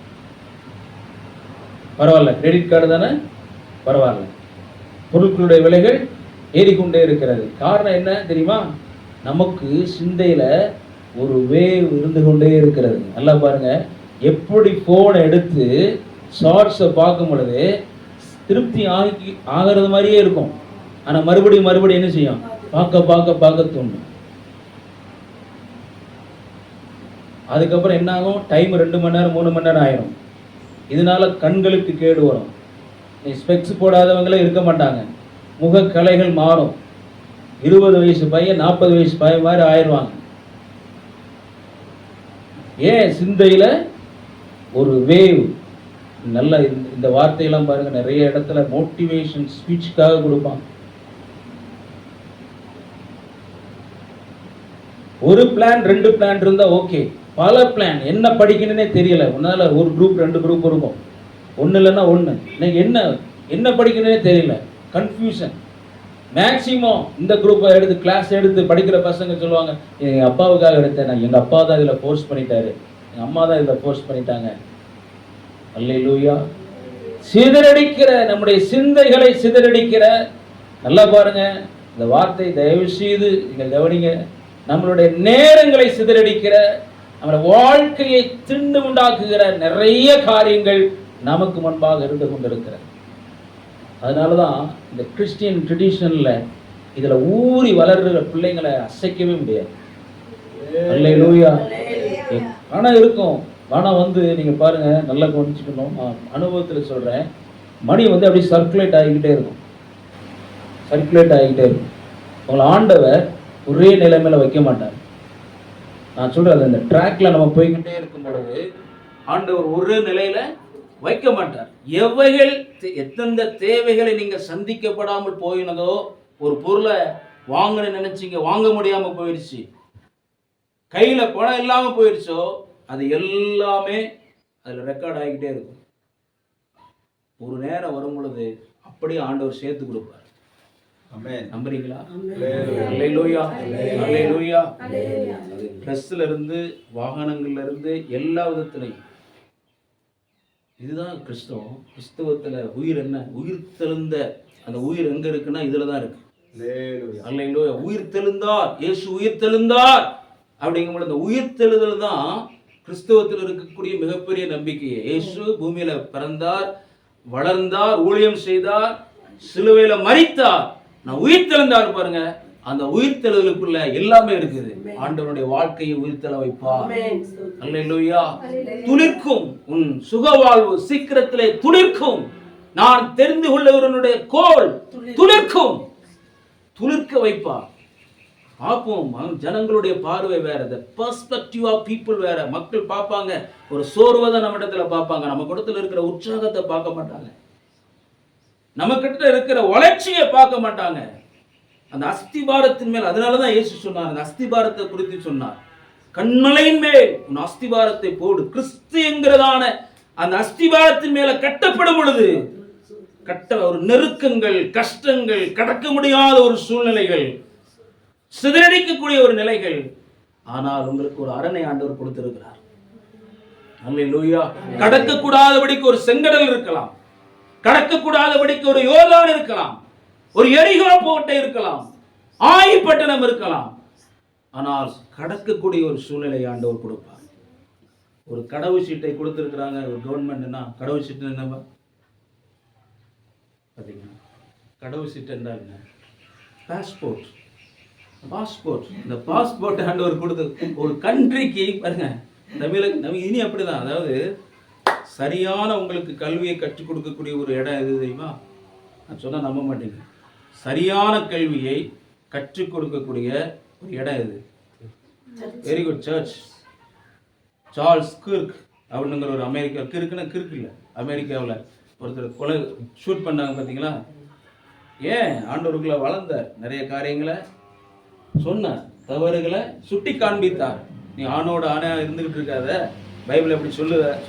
பரவாயில்ல, கிரெடிட் கார்டு தானே, பரவாயில்ல. பொருட்களுடைய விலைகள் ஏறிக்கொண்டே இருக்கிறது. காரணம் என்ன தெரியுமா? நமக்கு சிந்தையில ஒரு வேவ் இருந்து கொண்டே இருக்கிறது. நல்லா பாருங்க, எப்படி போனை எடுத்து ஷார்ட்ஸை பார்க்கும் பொழுது திருப்தி ஆகிறது மாதிரியே இருக்கும், ஆனா மறுபடியும் என்ன செய்யும்? பார்க்க தோணும். அதுக்கப்புறம் என்ன ஆகும்? டைம் 2 மணி நேரம் 3 மணி நேரம் ஆயிரும். இதனால கண்களுக்கு கேடு வரும். நீ ஸ்பெக்ஸ் போடாதவங்களே இருக்க மாட்டாங்க, முகக்கலைகள் மாறும். 20 வயசு பையன் 40 வயசு பையன் மாதிரி ஆயிடுவாங்க. ஏன்? சிந்தையில ஒரு வேவ். நல்ல இந்த வார்த்தையெல்லாம் பாருங்க, நிறைய இடத்துல மோட்டிவேஷன் ஸ்பீச்சுக்காக கொடுப்பாங்க. ஒரு பிளான் 2 பிளான் இருந்தா ஓகே, பல பிளான், என்ன படிக்கணும்னே தெரியல. உன்னால ஒரு குரூப் 2 குரூப் இருக்கும், ஒன்று இல்லைன்னா ஒன்று. என்ன படிக்கணும்னே தெரியல, கன்ஃபியூஷன். மேக்சிமம் இந்த குரூப்பை எடுத்து கிளாஸ் எடுத்து படிக்கிற பசங்க சொல்லுவாங்க, எங்கள் அப்பாவுக்காக எடுத்தேன், எங்கள் அப்பா தான் இதில் ஃபோர்ஸ் பண்ணிட்டாரு, எங்கள் அம்மா தான் இதில் ஃபோர்ஸ் பண்ணிட்டாங்க. அல்லேலூயா. சிதறடிக்கிற, நம்முடைய சிந்தைகளை சிதறடிக்கிற, நல்லா பாருங்க இந்த வார்த்தை, தயவு செய்து நீங்கள் கவனிங்க. நம்மளுடைய நேரங்களை சிதறடிக்கிற, நம்முடைய வாழ்க்கையை திண்டு உண்டாக்குகிற நிறைய காரியங்கள் நமக்கு முன்பாக இருந்து கொண்டிருக்கிற. அதனாலதான் இந்த கிறிஸ்டியன் ட்ரெடிஷன்ல இதுல ஊறி வளர்கிற பிள்ளைங்களை அசைக்கவே முடியாது. அல்லேலூயா. ஆனா இருக்கும், ஆனா நீங்க பாருங்க, நல்லா கவனிச்சுக்கணும். அனுபவத்துல சொல்றேன், மணி அப்படியே சர்க்குலேட் ஆகிக்கிட்டே இருக்கும். உங்களை ஆண்டவர் ஒரே நிலைமையில வைக்க மாட்டார். நான் சொல்றது, இந்த ட்ராக்ல நம்ம போய்கிட்டே இருக்கும் பொழுது ஆண்டவர் ஒரே நிலையில வைக்க மாட்டார். எவைகள் எத்தெந்த தேவைகளை நீங்க சந்திக்கப்படாமல் போயினதோ, ஒரு பொருளை வாங்கணும்னு நினைச்சீங்க, வாங்க முடியாம போயிடுச்சு, கையில பணம் இல்லாம போயிடுச்சோ, அது எல்லாமே அதுல ரெக்கார்ட் ஆகிக்கிட்டே இருக்கும். ஒரு நேரம் வரும் பொழுது அப்படியே ஆண்டவர் சேர்த்து கொடுப்பார். நம்புறீங்களா? அல்லேலூயா. அல்லேலூயா. ட்ரெஸ்ல இருந்து, வாகனங்கள்ல இருந்து, எல்லா விதத்திலையும். இதுதான் கிறிஸ்தவம். கிறிஸ்தவத்துல உயிர் என்ன? உயிர் தெழுந்த அந்த உயிர் எங்க இருக்குன்னா இதுலதான் இருக்கு. அல்லேலூயா. உயிர் தெழுந்தார், இயேசு உயிர் தெழுந்தார் அப்படிங்கும்போது அந்த உயிர் தெழுதல் தான் கிறிஸ்தவத்தில் இருக்கக்கூடிய மிகப்பெரிய நம்பிக்கையே. இயேசு பூமியில பிறந்தார், வளர்ந்தார், ஊழியம் செய்தார், சிலுவையில மரித்தார், நான் உயிர் தெழுந்தார். பாருங்க, அந்த உயிர் தெழுதலுக்குள்ள எல்லாமே இருக்குது. ஆண்டவனுடைய வாழ்க்கையை உயிர் தெழ வைப்பார். அல்லேலூயா. துளிர்க்கும் உன் சுகவாழ்வு சீக்கிரத்திலே துளிர்க்கும். நான் தெரிந்து கொள்ளவனுடைய கோல் துளிர்க்கும், துளிர்க்க வைப்பார். பார்ப்போம், ஜனங்களுடைய பார்வை வேற, the perspective of people வேற. மக்கள் பார்ப்பாங்க ஒரு சோர்வதை நம்ம இடத்துல பார்ப்பாங்க, நம்ம இடத்துல இருக்கிற உற்சாகத்தை பார்க்க மாட்டாங்க, நம்ம கிட்ட இருக்கிற வளர்ச்சியை பார்க்க மாட்டாங்க. அந்த அஸ்திபாரத்தின் மேல், அதனாலதான் இயேசு சொன்னார், அந்த அஸ்திபாரத்தை குறித்து சொன்னார், கண்மலையின் மேல் உன் அஸ்திபாரத்தை போடு. கிறிஸ்து என்கிறதான அந்த அஸ்திபாரத்தின் மேல கட்டப்படும் பொழுது ஒரு நெருக்கங்கள், கஷ்டங்கள், கடக்க முடியாத ஒரு சூழ்நிலைகள், சிதறடிக்கக்கூடிய ஒரு நிலைகள், ஆனால் உங்களுக்கு ஒரு அரணை ஆண்டவர் கொடுத்திருக்கிறார். அல்லேலூயா. கடக்கக்கூடாதபடிக்கு ஒரு செங்கடல் இருக்கலாம், கடக்கக்கூடாதபடிக்கு ஒரு யோர்தான் இருக்கலாம், ஒரு எரிகோ கோட்டை இருக்கலாம், ஆயிப்பட்டணம் இருக்கலாம், ஆனால் கடக்கக்கூடிய ஒரு சூழ்நிலை ஆண்டவர் கொடுப்பார். ஒரு கடவு சீட்டை கொடுத்திருக்கிறாங்க ஒரு கவர்மெண்ட்னா. கடவு சீட்டு என்ன பார்த்தீங்கன்னா, கடவு சீட்டு என்றால் என்ன? பாஸ்போர்ட். இந்த பாஸ்போர்ட் ஆண்டவர் கொடுத்து ஒரு கண்ட்ரிக்கு பாருங்க, நம்ம இனி அப்படிதான். அதாவது சரியான உங்களுக்கு கல்வியை கற்றுக் கொடுக்கக்கூடிய ஒரு இடம் எது தெரியுமா? நான் சொன்னா நம்ப மாட்டீங்க. சரியான கல்வியை கற்றுக் கொடுக்கக்கூடிய ஒரு இடம் எது? Very good church. Charles Kirk அப்படிங்கிற ஒரு அமெரிக்கா, கிறுக்குன்னா கிறுக்கு இல்லை, அமெரிக்காவில் ஒருத்தர் கொலை ஷூட் பண்ணாங்க பார்த்தீங்களா? ஏன்? ஆண்டவருக்குள்ள வளர்ந்தார், நிறைய காரியங்களை சொன்னார், தவறுகளை சுட்டி காண்பித்தார். நீ ஆணோட ஆணையா இருந்துகிட்டு இருக்காத, பைபிள் எப்படி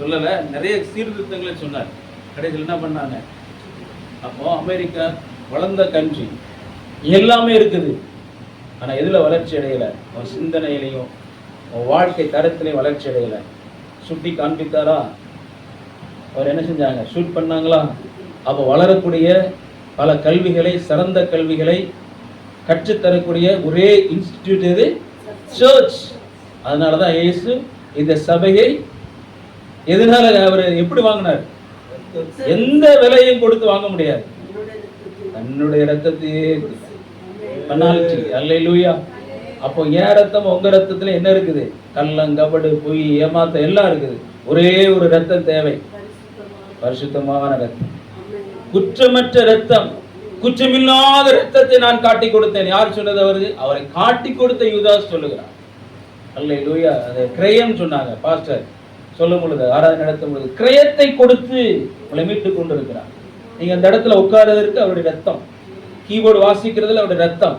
சொல்லலை, நிறைய சீர்திருத்தங்களை சொன்னார். கடைசியில் என்ன பண்ணாங்க? அப்போ அமெரிக்கா வளர்ந்த கண்ட்ரி, எல்லாமே இருக்குது, ஆனால் எதில் வளர்ச்சி அடையலை? அவன் சிந்தனையிலையும் அவன் வாழ்க்கை தரத்திலையும் வளர்ச்சி அடையலை. சுட்டி காண்பித்தாரா? அவர் என்ன செஞ்சாங்க? ஷூட் பண்ணாங்களா? அப்போ வளரக்கூடிய பல கல்விகளை, சிறந்த கல்விகளை கற்றுத்தரக்கூடிய ஒரே இன்ஸ்டிடியூட் எது? சர்ச். அதனால தான் இயேசு இந்த சபையை எதனால அவர் எப்படி வாங்கினார்? எந்த விலையும் கொடுத்து வாங்க முடியாது, தன்னுடைய ரத்தத்தையே பனால்டி. அல்லேலூயா. அப்போ என் ரத்தம் உங்க ரத்தத்துல என்ன இருக்குது? கள்ளம், கபடு, பொய், ஏமாத்த எல்லாம் இருக்குது. ஒரே ஒரு ரத்தம் தேவை, பரிசுத்தமான ரத்தம், குற்றமற்ற ரத்தம். குற்றமில்லாத ரத்தத்தை நான் காட்டி கொடுத்தேன். யார் சொன்னது? அவரை காட்டி கொடுத்த யூதாஸ் சொல்லுகிறார். அல்லேலூயா. அது கிரயம் சொன்னாங்க பாஸ்டர் சொல்லும் பொழுது, ஆராதனை நடத்தும் பொழுது, கிரயத்தை கொடுத்து உங்களை மீட்டுக் கொண்டு இருக்கிறார். நீங்க அந்த இடத்துல உட்கார்றதற்கு அவருடைய ரத்தம், கீபோர்டு வாசிக்கிறதுல அவருடைய ரத்தம்,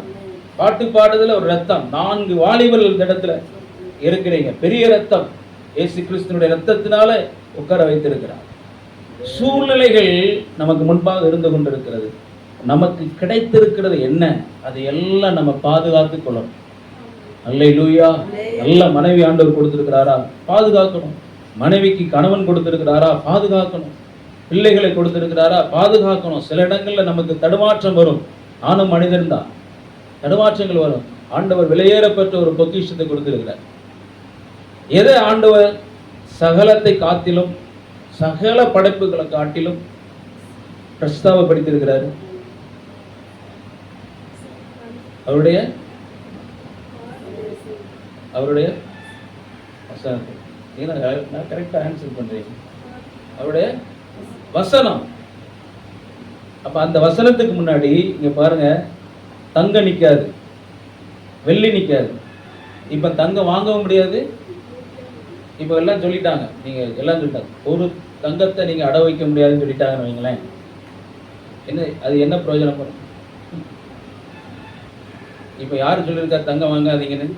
பாட்டு பாடுறதுல ஒரு ரத்தம், 4 வாலிபர்கள் இந்த இடத்துல இருக்கிறீங்க, பெரிய ரத்தம், இயேசு கிறிஸ்துவினுடைய ரத்தத்தினால உட்கார வைத்திருக்கிறார். சூழ்நிலைகள் நமக்கு முன்பாக இருந்து கொண்டிருக்கிறது. நமக்கு கிடைத்திருக்கிறது என்ன? அதை எல்லாம் நம்ம பாதுகாத்து கொள்ளணும். அல்லேலூயா. நல்ல மனைவி ஆண்டவர் கொடுத்திருக்கிறாரா? பாதுகாக்கணும். மனைவிக்கு கணவன் கொடுத்திருக்கிறாரா? பாதுகாக்கணும். பிள்ளைகளை கொடுத்திருக்கிறாரா? பாதுகாக்கணும். சில இடங்கள்ல நமக்கு தடுமாற்றம் வரும். நானும் மனிதன் தான், தடுமாற்றங்கள் வரும். ஆண்டவர் விலையேறப்பட்ட ஒரு பொக்கிஷத்தை கொடுத்திருக்கிறார். எதை ஆண்டவர் சகலத்தை காட்டிலும், சகல படைப்புகளை காட்டிலும் பிரஸ்தாபப்படுத்தியிருக்கிறார்? அவருடைய வசனத்தை. நான் கரெக்டா ஆன்சர் பண்றேன். அவருடைய வசனம். அப்ப அந்த வசனத்துக்கு முன்னாடி இங்க பாருங்க, தங்கம் நிக்காது, வெள்ளி நிக்காது. இப்ப தங்கம் வாங்கவும் முடியாது. இப்ப எல்லாம் சொல்லிட்டாங்க, நீங்க எல்லாம் சொல்லிட்டாங்க, ஒரு தங்கத்தை நீங்க அட வைக்க முடியாதுன்னு சொல்லிட்டாங்கன்னு வைங்களேன். என்ன அது என்ன பிரயோஜனம் பண்ணும்? இப்ப யாரு சொல்லியிருக்கா தங்கம் வாங்காதீங்கன்னு?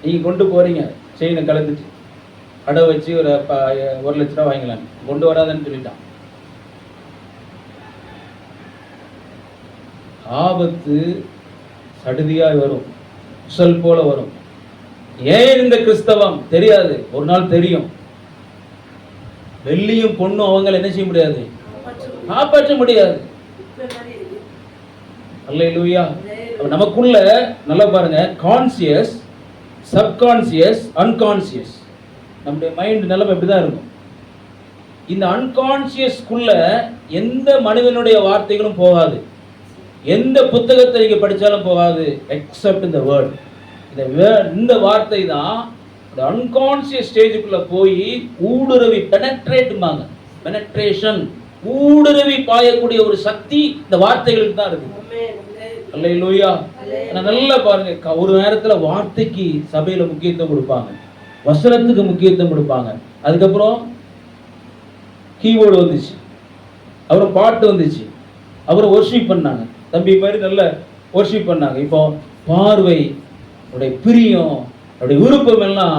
நீங்க கொண்டு போறீங்க, செயினை கலந்துச்சு, அடை வச்சு ஒரு 1 லட்ச ரூபா வாங்கலாம், கொண்டு வராதுன்னு சொல்லிட்டான். ஆபத்து சடுதியாய் வரும், புசல் போல வரும். ஏன் இந்த கிறிஸ்தவம் தெரியாது, ஒரு நாள் தெரியும். வெள்ளியும் பொண்ணும் அவங்களை என்ன செய்ய முடியாது, காப்பாற்ற முடியாது. அல்லேலூயா. நமக்குள்ள நல்லா பாருங்க, கான்சியஸ், சப்கான்சியஸ், அன்கான்சியஸ். நம்முடைய மைண்ட் நிலைமை இப்படிதான் இருக்கும். இந்த அன்கான்சியஸ்க்குள்ள எந்த மனிதனுடைய வார்த்தைகளும் போகாது, எந்த புத்தகத்தை நீங்க படிச்சாலும் போகாது, எக்ஸப்ட் இந்த வேர்ட். இந்த வார்த்தை தான் இந்த அன்கான்சியஸ் ஸ்டேஜுக்குள்ள போய் ஊடுருவி பெனட்ரேட்மாங்க, பெனட்ரேஷன், ஊடுருவி பாயக்கூடிய ஒரு சக்தி இந்த வார்த்தைகளுக்கு தான் இருக்கு. அல்லேலூயா. நல்லா பாருங்க, ஒரு நேரத்துல வார்த்தைக்கு சபையில முக்கியத்துவம் கொடுப்பாங்க, வசனத்துக்கு முக்கியத்துவம் கொடுப்பாங்க. அதுக்கப்புறம் கீபோர்டு வந்துச்சு, அப்புறம் பாட்டு வந்துச்சு, அப்புறம் வொர்ஷிப் பண்ணாங்க. தம்பி மாதிரி நல்ல வொர்ஷிப் பண்ணாங்க. இப்போ பார்வை, அவருடைய பிரியம், அவருடைய விருப்பம் எல்லாம்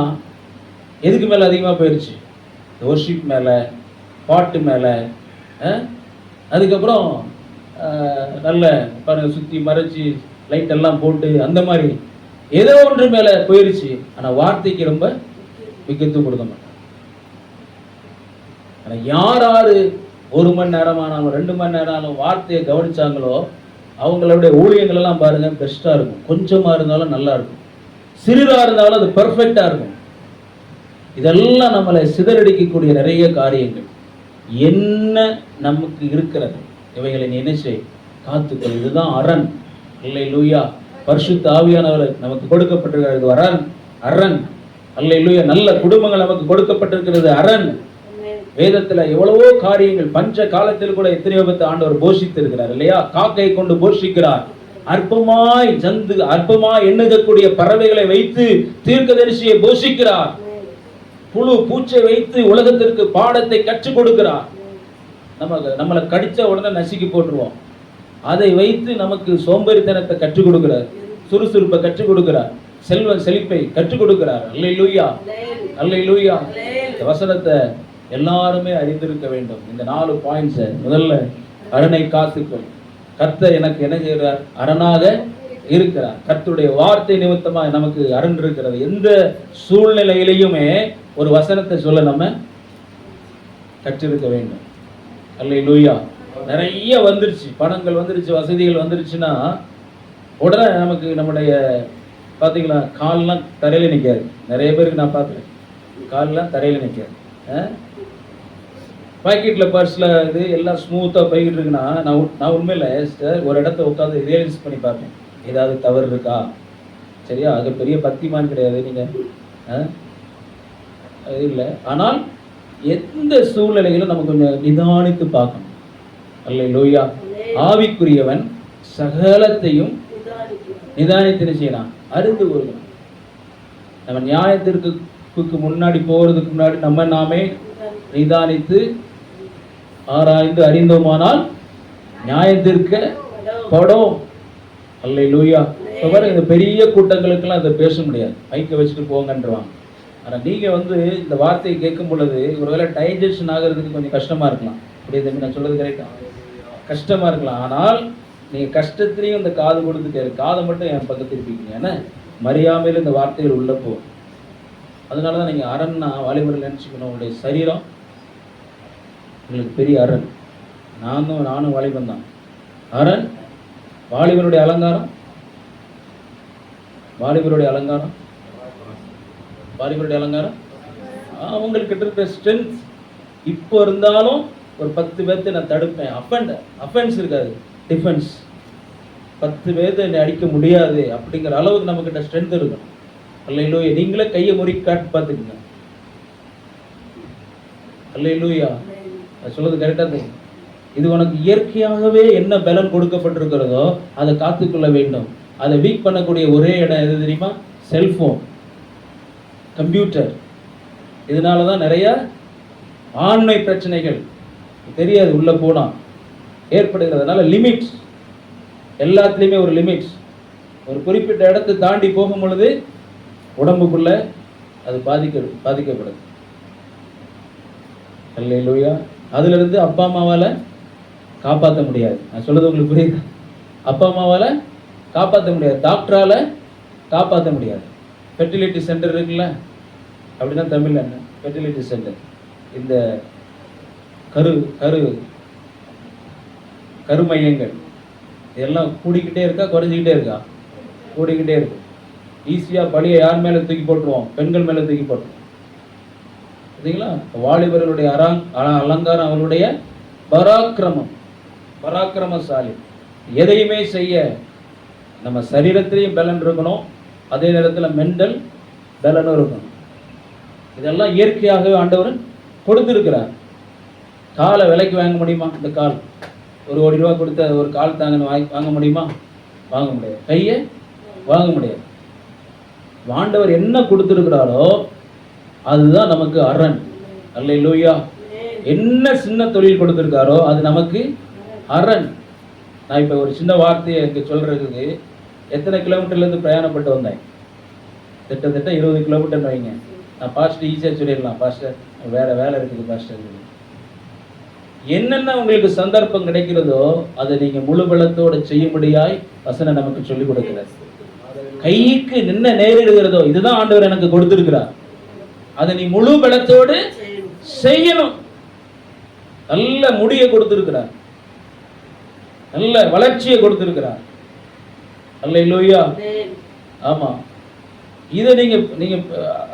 எதுக்கு மேல அதிகமா போயிடுச்சு? வொர்ஷிப் மேல, பாட்டு மேல. அதுக்கப்புறம் நல்ல பாருங்க, சுத்தி மறைச்சி லைட் எல்லாம் போட்டு அந்த மாதிரி ஏதோ ஒன்று மேல போயிருச்சு. ஆனா வார்த்தைக்கு ரொம்ப முக்கியத்துவம் கொடுக்க மாட்டாங்க. ஆனா யாரு 1 மணி நேரமானாலும் 2 மணி நேரம் வார்த்தையை கவனிச்சாங்களோ அவங்களுடைய ஊழியங்கள் எல்லாம் பாருங்க பெஸ்டா இருக்கும். கொஞ்சமா இருந்தாலும் நல்லா இருக்கும், சிறிதா இருந்தாலும் அது பெர்ஃபெக்டா இருக்கும். இதெல்லாம் நம்மளை சிதறடிக்கக்கூடிய நிறைய காரியங்கள். என்ன நமக்கு இருக்கிறது, இவைகளை நீ என்ன செய், காத்துக்கொள். இதுதான் அரண். அல்லேலூயா. பரிசுத்த ஆவியானவர் நமக்கு கொடுக்கப்பட்டிருக்கிறது அரண், அரண். அல்லேலூயா. நல்ல குடும்பங்கள் நமக்கு கொடுக்கப்பட்டிருக்கிறது அரண். வேதத்துல எவ்வளவோ காரியங்கள், பஞ்ச காலத்தில் கூட எத்தனையோ பத்து ஆண்டவர் போஷித்து இருக்கிறார் இல்லையா? காக்கை கொண்டு போஷிக்கிறார், அற்பமாய் எண்ணுகக்கூடிய பறவைகளை வைத்து தீர்க்கதரிசியை போஷிக்கிறார். புழு பூச்சை வைத்து உலகத்திற்கு பாடத்தை கற்றுக் கொடுக்கிறார். நம்மளை கடிச்ச உடனே நசுக்கி போட்டுருவோம். அதை வைத்து நமக்கு சோம்பேறித்தனத்தை கற்றுக் கொடுக்கிறார், சுறுசுறுப்பை கற்றுக் கொடுக்கிறார், செல்வ செழிப்பை கற்றுக் கொடுக்கிறார். அல்லேலூயா, அல்லேலூயா. இந்த வசனத்தை எல்லாருமே அறிந்திருக்க வேண்டும். இந்த 4 பாயிண்ட்ஸ். முதல்ல, அரணை காத்துக்கள். கர்த்தர் எனக்கு என்ன செய்கிறார்? அரணாக இருக்கிறார். கர்த்தருடைய வார்த்தை நிமித்தமா நமக்கு அரண் இருக்கிறது. எந்த சூழ்நிலையிலையுமே ஒரு வசனத்தை சொல்ல நம்ம கற்றிருக்க வேண்டும். அல்லேலூயா. நிறைய வந்துருச்சு, பணங்கள் வந்துருச்சு, வசதிகள் வந்துருச்சுன்னா உடனே நமக்கு நம்முடைய பார்த்தீங்களா கால்லாம் தரையில் நிற்காது. நிறைய பேருக்கு நான் பார்க்குறேன், கால்லாம் தரையில் நிற்காது. பாக்கெட்டில் பர்ஸில் இது எல்லாம் ஸ்மூத்தாக போய்கிட்டு இருக்குன்னா நான் உண்மையில் சார் ஒரு இடத்த உட்காந்து ரியலைஸ் பண்ணி பார்ப்பேன், ஏதாவது தவறு இருக்கா. சரியா? அது பெரிய பக்திமான் கிடையாது நீங்கள், இல்லை. ஆனால் எந்த சூழ்நிலைகளும் நம்ம கொஞ்சம் நிதானித்து பார்க்கணும். அல்லேலூயா. ஆவிக்குரியவன் சகலத்தையும் நிதானித்து செய்யலாம், அறிந்து கொள்ளணும். நம்ம நியாயத்திற்கு முன்னாடி போகிறதுக்கு முன்னாடி நம்ம நாமே நிதானித்து ஆராய்ந்து அறிந்தோமானால் நியாயத்திற்கு படும். அல்லேலூயா. இந்த பெரிய கூட்டங்களுக்கெல்லாம் இதை பேச முடியாது, மைக்க வச்சுட்டு போங்கன்றாங்க. ஆனால் நீங்கள் இந்த வார்த்தையை கேட்கும் பொழுது ஒருவேளை டைஜஷன் ஆகிறதுக்கு கொஞ்சம் கஷ்டமாக இருக்கலாம். அப்படியே தம்பி நான் சொல்கிறது கரெக்டா? கஷ்டமாக இருக்கலாம். ஆனால் நீங்கள் கஷ்டத்துலேயும் இந்த காது கொடுத்துட்டே இருக்கு, காதை மட்டும் என் பக்கத்தில் இருப்பீங்க. ஏன்னா மரியாமையில் இந்த வார்த்தைகள் உள்ள போகும். அதனால தான் நீங்கள் அரண்னா வாலிபர்கள் நினச்சிக்கணும். உங்களுடைய சரீரம் உங்களுக்கு பெரிய அரண். நானும் வாலிபன் தான். அரண் வாலிபனுடைய அலங்காரம், வாலிபருடைய அலங்காரம், வாலிபருடைய அலங்காரம் அவங்களுக்கு இருக்கிற ஸ்ட்ரென்த். இப்போ இருந்தாலும் ஒரு 10 பேர்த்தை நான் தடுப்பேன். அஃபென்ஸ் இருக்காது, டிஃபென்ஸ். 10 பேர்த்தை என்னை அடிக்க முடியாது அப்படிங்கிற அளவுக்கு நம்மக்கிட்ட ஸ்ட்ரென்த் இருக்கும். அல்லேலூயா. நீங்களே கையை முறி காட்டு பார்த்துக்குங்க. அல்லேலூயா. அது சொல்றது கரெக்டாக தான். இது உனக்கு இயற்கையாகவே என்ன பலன் கொடுக்கப்பட்டிருக்கிறதோ அதை காத்துக்கொள்ள வேண்டும். அதை வீக் பண்ணக்கூடிய ஒரே இடம் எது தெரியுமா? Cellphone, computer. இதனால தான் நிறைய ஆண்மை பிரச்சனைகள் தெரியாது உள்ள போனா ஏற்படுகிறதுனால. லிமிட்ஸ், எல்லாத்துலேயுமே ஒரு லிமிட்ஸ். ஒரு குறிப்பிட்ட இடத்தை தாண்டி போகும் பொழுது உடம்புக்குள்ள அது பாதிக்கப்படுது. அல்லேலூயா. அதிலிருந்து அப்பா அம்மாவால் காப்பாற்ற முடியாது. நான் சொல்றது உங்களுக்கு புரியுது? அப்பா அம்மாவால் காப்பாற்ற முடியாது, டாக்டரால் காப்பாற்ற முடியாது. ஃபெர்டிலிட்டி சென்டர் இருக்குல்ல, அப்படின்னா தமிழில் என்ன ஃபெர்டிலிட்டி சென்டர்? இந்த கருமையங்கள் இதெல்லாம் கூடிக்கிட்டே இருக்கா, குறைஞ்சிக்கிட்டே இருக்கா? கூடிக்கிட்டே இருக்கு. ஈஸியாக பழியை யார் மேலே தூக்கி போட்டுருவோம்? பெண்கள் மேலே தூக்கி போட்டுருவோம். சரிங்களா? வாலிபர்களுடைய அலங்காரம் அவளுடைய பராக்கிரமசாலி. எதையுமே செய்ய நம்ம சரீரத்திலையும் பலன் இருக்கணும், அதே நேரத்தில் மென்டல் பலனும் இருக்கணும். இதெல்லாம் இயற்கையாகவே ஆண்டவர் கொடுத்துருக்கிறார். காலை விலைக்கு வாங்க முடியுமா? இந்த கால் ஒரு கோடி ரூபா கொடுத்த ஒரு கால் தாங்கன்னு வாங்க முடியுமா? வாங்க முடியாது. கையை வாங்க முடியாது. ஆண்டவர் என்ன கொடுத்துருக்கிறாரோ அதுதான் நமக்கு அரண். அல்லேலூயா. என்ன சின்ன தொழில் கொடுத்துருக்காரோ அது நமக்கு அரண். நான் இப்போ ஒரு சின்ன வார்த்தையை எனக்கு சொல்கிறதுக்கு எத்தனை கிலோமீட்டர்லேருந்து பிரயாணப்பட்டு வந்தேன்? கிட்டத்தட்ட 20 கிலோமீட்டர்னு வைங்க. நான் பாஸ்டர் ஈஸியாக சொல்லிடலாம், பாஸ்டர் வேறு வேலை இருக்குது பாஸ்டர். என்னென்ன உங்களுக்கு சந்தர்ப்பம் கிடைக்கிறதோ அதை நீங்கள் முழு பலத்தோடு செய்யும்படியாய் வசனம் நமக்கு சொல்லிக் கொடுக்கிறார். கைக்கு நின்ன நேரிடுகிறதோ இதுதான் ஆண்டவர் எனக்கு கொடுத்திருக்கிறார், அதை நீ முழு பலத்தோடு செய்யணும். நல்ல முடியை கொடுத்திருக்கிறார், நல்ல வளர்ச்சியை கொடுத்திருக்கிறார். அல்லேலூயா. ஆமா. இதை நீங்க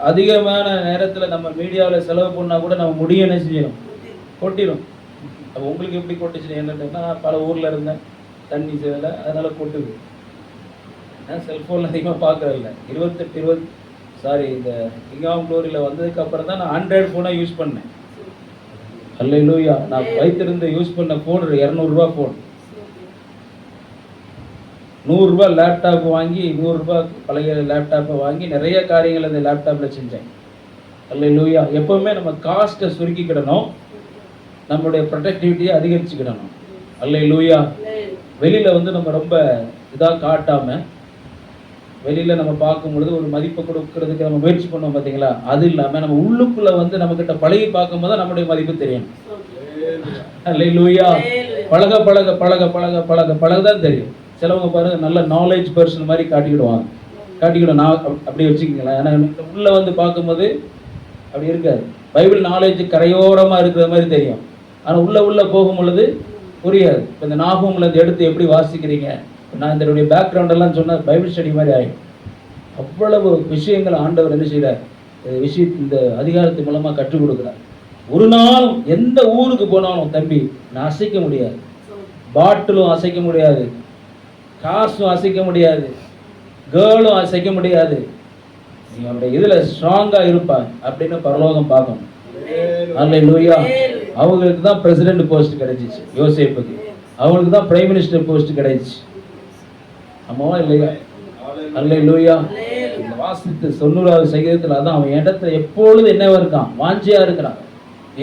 அதிகமான நேரத்தில் நம்ம மீடியாவில் செலவு பண்ணா கூட நம்ம முடிய என்ன செய்யணும்? கொட்டிடும். அப்போ உங்களுக்கு எப்படி கொட்டுச்சு என்னன்னா, பல ஊர்ல இருந்தேன், தண்ணி சேரலை, அதனால கொட்டுது. செல்ஃபோனில் அதிகமாக பார்க்குறதில்ல. இந்த இங்காம் குளோரியில் வந்ததுக்கு அப்புறம் தான் நான் ஆண்ட்ராய்டு ஃபோனாக யூஸ் பண்ணேன். அல்லேலூயா. நான் வைத்திருந்து யூஸ் பண்ண ஃபோன் 200 ரூபா ஃபோன். 100 ரூபாய் லேப்டாப் வாங்கி 100 ரூபாய் பழைய லேப்டாப்பை வாங்கி நிறைய காரியங்கள் அந்த லேப்டாப்பில் செஞ்சேன். அல்லேலூயா. எப்பவுமே நம்ம காஸ்ட்டை சுருக்கிக்கிடணும், நம்மளுடைய ப்ரொடக்டிவிட்டியை அதிகரிச்சுக்கிடணும். அல்லேலூயா. வெளியில் வந்து நம்ம ரொம்ப இதாக காட்டாமல், வெளியில் நம்ம பார்க்கும் பொழுது ஒரு மதிப்பை கொடுக்கறதுக்கு நம்ம முயற்சி பண்ணுவோம் பார்த்தீங்களா, அது இல்லாமல் நம்ம உள்ளுக்குள்ளே வந்து நம்மக்கிட்ட பழகி பார்க்கும்போது தான் நம்முடைய மதிப்பு தெரியும். அல்லேலூயா. பழக பழக பழக பழக பழக பழக தான் தெரியும். சிலவங்க பாருங்க நல்ல நாலேஜ் பர்சன் மாதிரி காட்டிக்கிடுவாங்க, காட்டிக்கிடும். நான் அப்படியே வச்சுக்கிங்களேன். ஏன்னா உள்ளே வந்து பார்க்கும்போது அப்படி இருக்காது. பைபிள் நாலேஜ் கரையோரமாக இருக்கிற மாதிரி தெரியும், ஆனால் உள்ளே போகும் பொழுது புரியாது. இப்போ இந்த நாகூம்ல எடுத்து எப்படி வாசிக்கிறீங்க, நான் இதனுடைய பேக்ரவுண்டெல்லாம் சொன்னால் பைபிள் ஸ்டடி மாதிரி ஆகிடும். அவ்வளவு விஷயங்கள் ஆண்டவர் என்ன செய்கிறார், இந்த அதிகாரத்தின் மூலமாக கற்றுக் கொடுக்குறார். ஒரு நாள் எந்த ஊருக்கு போனாலும் தம்பி நான் அசைக்க முடியாது, பாட்டிலும் அசைக்க முடியாது, காசும் அசைக்க முடியாது, கேர்ளும் அசைக்க முடியாது, நீ அவருடைய இதில் ஸ்ட்ராங்காக இருப்பாங்க அப்படின்னு பரலோகம் பார்க்கணும். அல்லேலூயா. அவங்களுக்கு தான் பிரசிடென்ட் போஸ்ட் கிடைச்சிச்சு, யோசேப்புக்கு. அவங்களுக்கு தான் பிரைம் மினிஸ்டர் போஸ்ட் கிடைச்சிச்சு. ஆமாவா இல்லையா? அல்லேலூயா. இந்த வாசித்து 90வது சங்கீதத்தில் அதான் அவன் இடத்துல எப்பொழுது என்னவா இருக்கான், வாஞ்சையா இருக்கிறான்.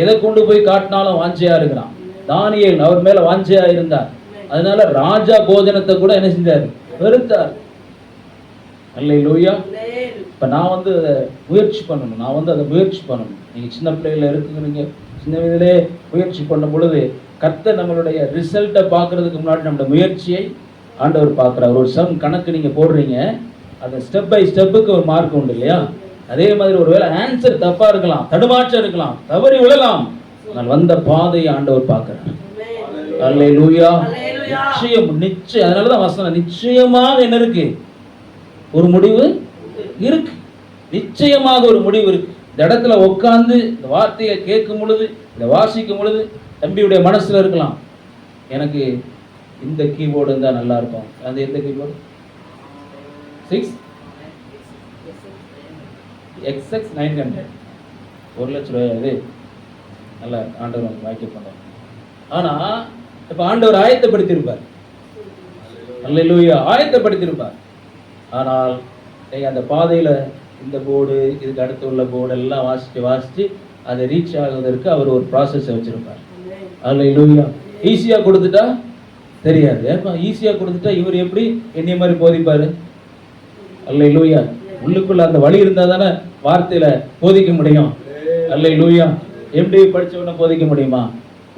எதை கொண்டு போய் காட்டினாலும் வாஞ்சையா இருக்கிறான். தானியேல் அவர் மேல வாஞ்சையா இருந்தார். அதனால ராஜா போஜனத்தை கூட என்ன செஞ்சார், வெறுத்தார். அல்லேலூயா. இப்போ நான் வந்து முயற்சி பண்ணணும், நான் வந்து அதை முயற்சி பண்ணணும். நீங்கள் சின்ன பிள்ளைகள இருக்குங்கிறீங்க, சின்ன வயதிலே முயற்சி பண்ணும் பொழுது கர்த்தர் நம்மளுடைய ரிசல்ட்டை பார்க்கறதுக்கு முன்னாடி நம்மளுடைய முயற்சியை ஆண்டவர் பார்க்குறார். ஒரு சம் கணக்கு நீங்கள் போடுறீங்க, அந்த ஸ்டெப் பை ஸ்டெப்புக்கு ஒரு மார்க் உண்டு இல்லையா? அதே மாதிரி ஒருவேளை ஆன்சர் தப்பாக இருக்கலாம், தடுமாற்றம் இருக்கலாம், தவறி விழலாம், நான் வந்த பாதையை ஆண்டவர் பார்க்குறார். அல்லேலூயா. நிச்சயம். அதனால தான் வசனம் நிச்சயமாக என்ன இருக்கு, ஒரு முடிவு இருக்கு. நிச்சயமாக ஒரு முடிவு இருக்கு. இந்த இடத்துல உட்காந்து இந்த வார்த்தையை கேட்கும் பொழுது, இதை வாசிக்கும் பொழுது தம்பியுடைய மனசுல இருக்கலாம், எனக்கு இந்த கீபோர்டு இருந்தால் நல்லா இருக்கும். அது எந்த கீபோர்டு? 6XX900 1,00,000 இது நல்லா ஆண்டவர் வாய்க்க பண்ணார். ஆனால் இப்போ ஆண்டவர் ஆயத்தப்படுத்தியிருப்பார். அல்லேலூயா. ஆயத்தப்படுத்தியிருப்பார். ஆனால் அந்த பாதையில் இந்த போர்டு, இதுக்கு அடுத்து உள்ள போர்டு எல்லாம் வாசித்து அதை ரீச் ஆகுவதற்கு அவர் ஒரு ப்ராசஸை வச்சுருப்பார். அல்லேலூயா. ஈஸியாக கொடுத்துட்டா தெரியாது. ஏப்பா ஈஸியாக கொடுத்துட்டா இவர் எப்படி என்னைய மாதிரி போதிப்பார்? அல்லேலூயா. உள்ளுக்குள்ள அந்த வழி இருந்தால் தானே வார்த்தையில் போதிக்க முடியும். அல்லேலூயா. எப்படி படித்தவன போதிக்க முடியுமா?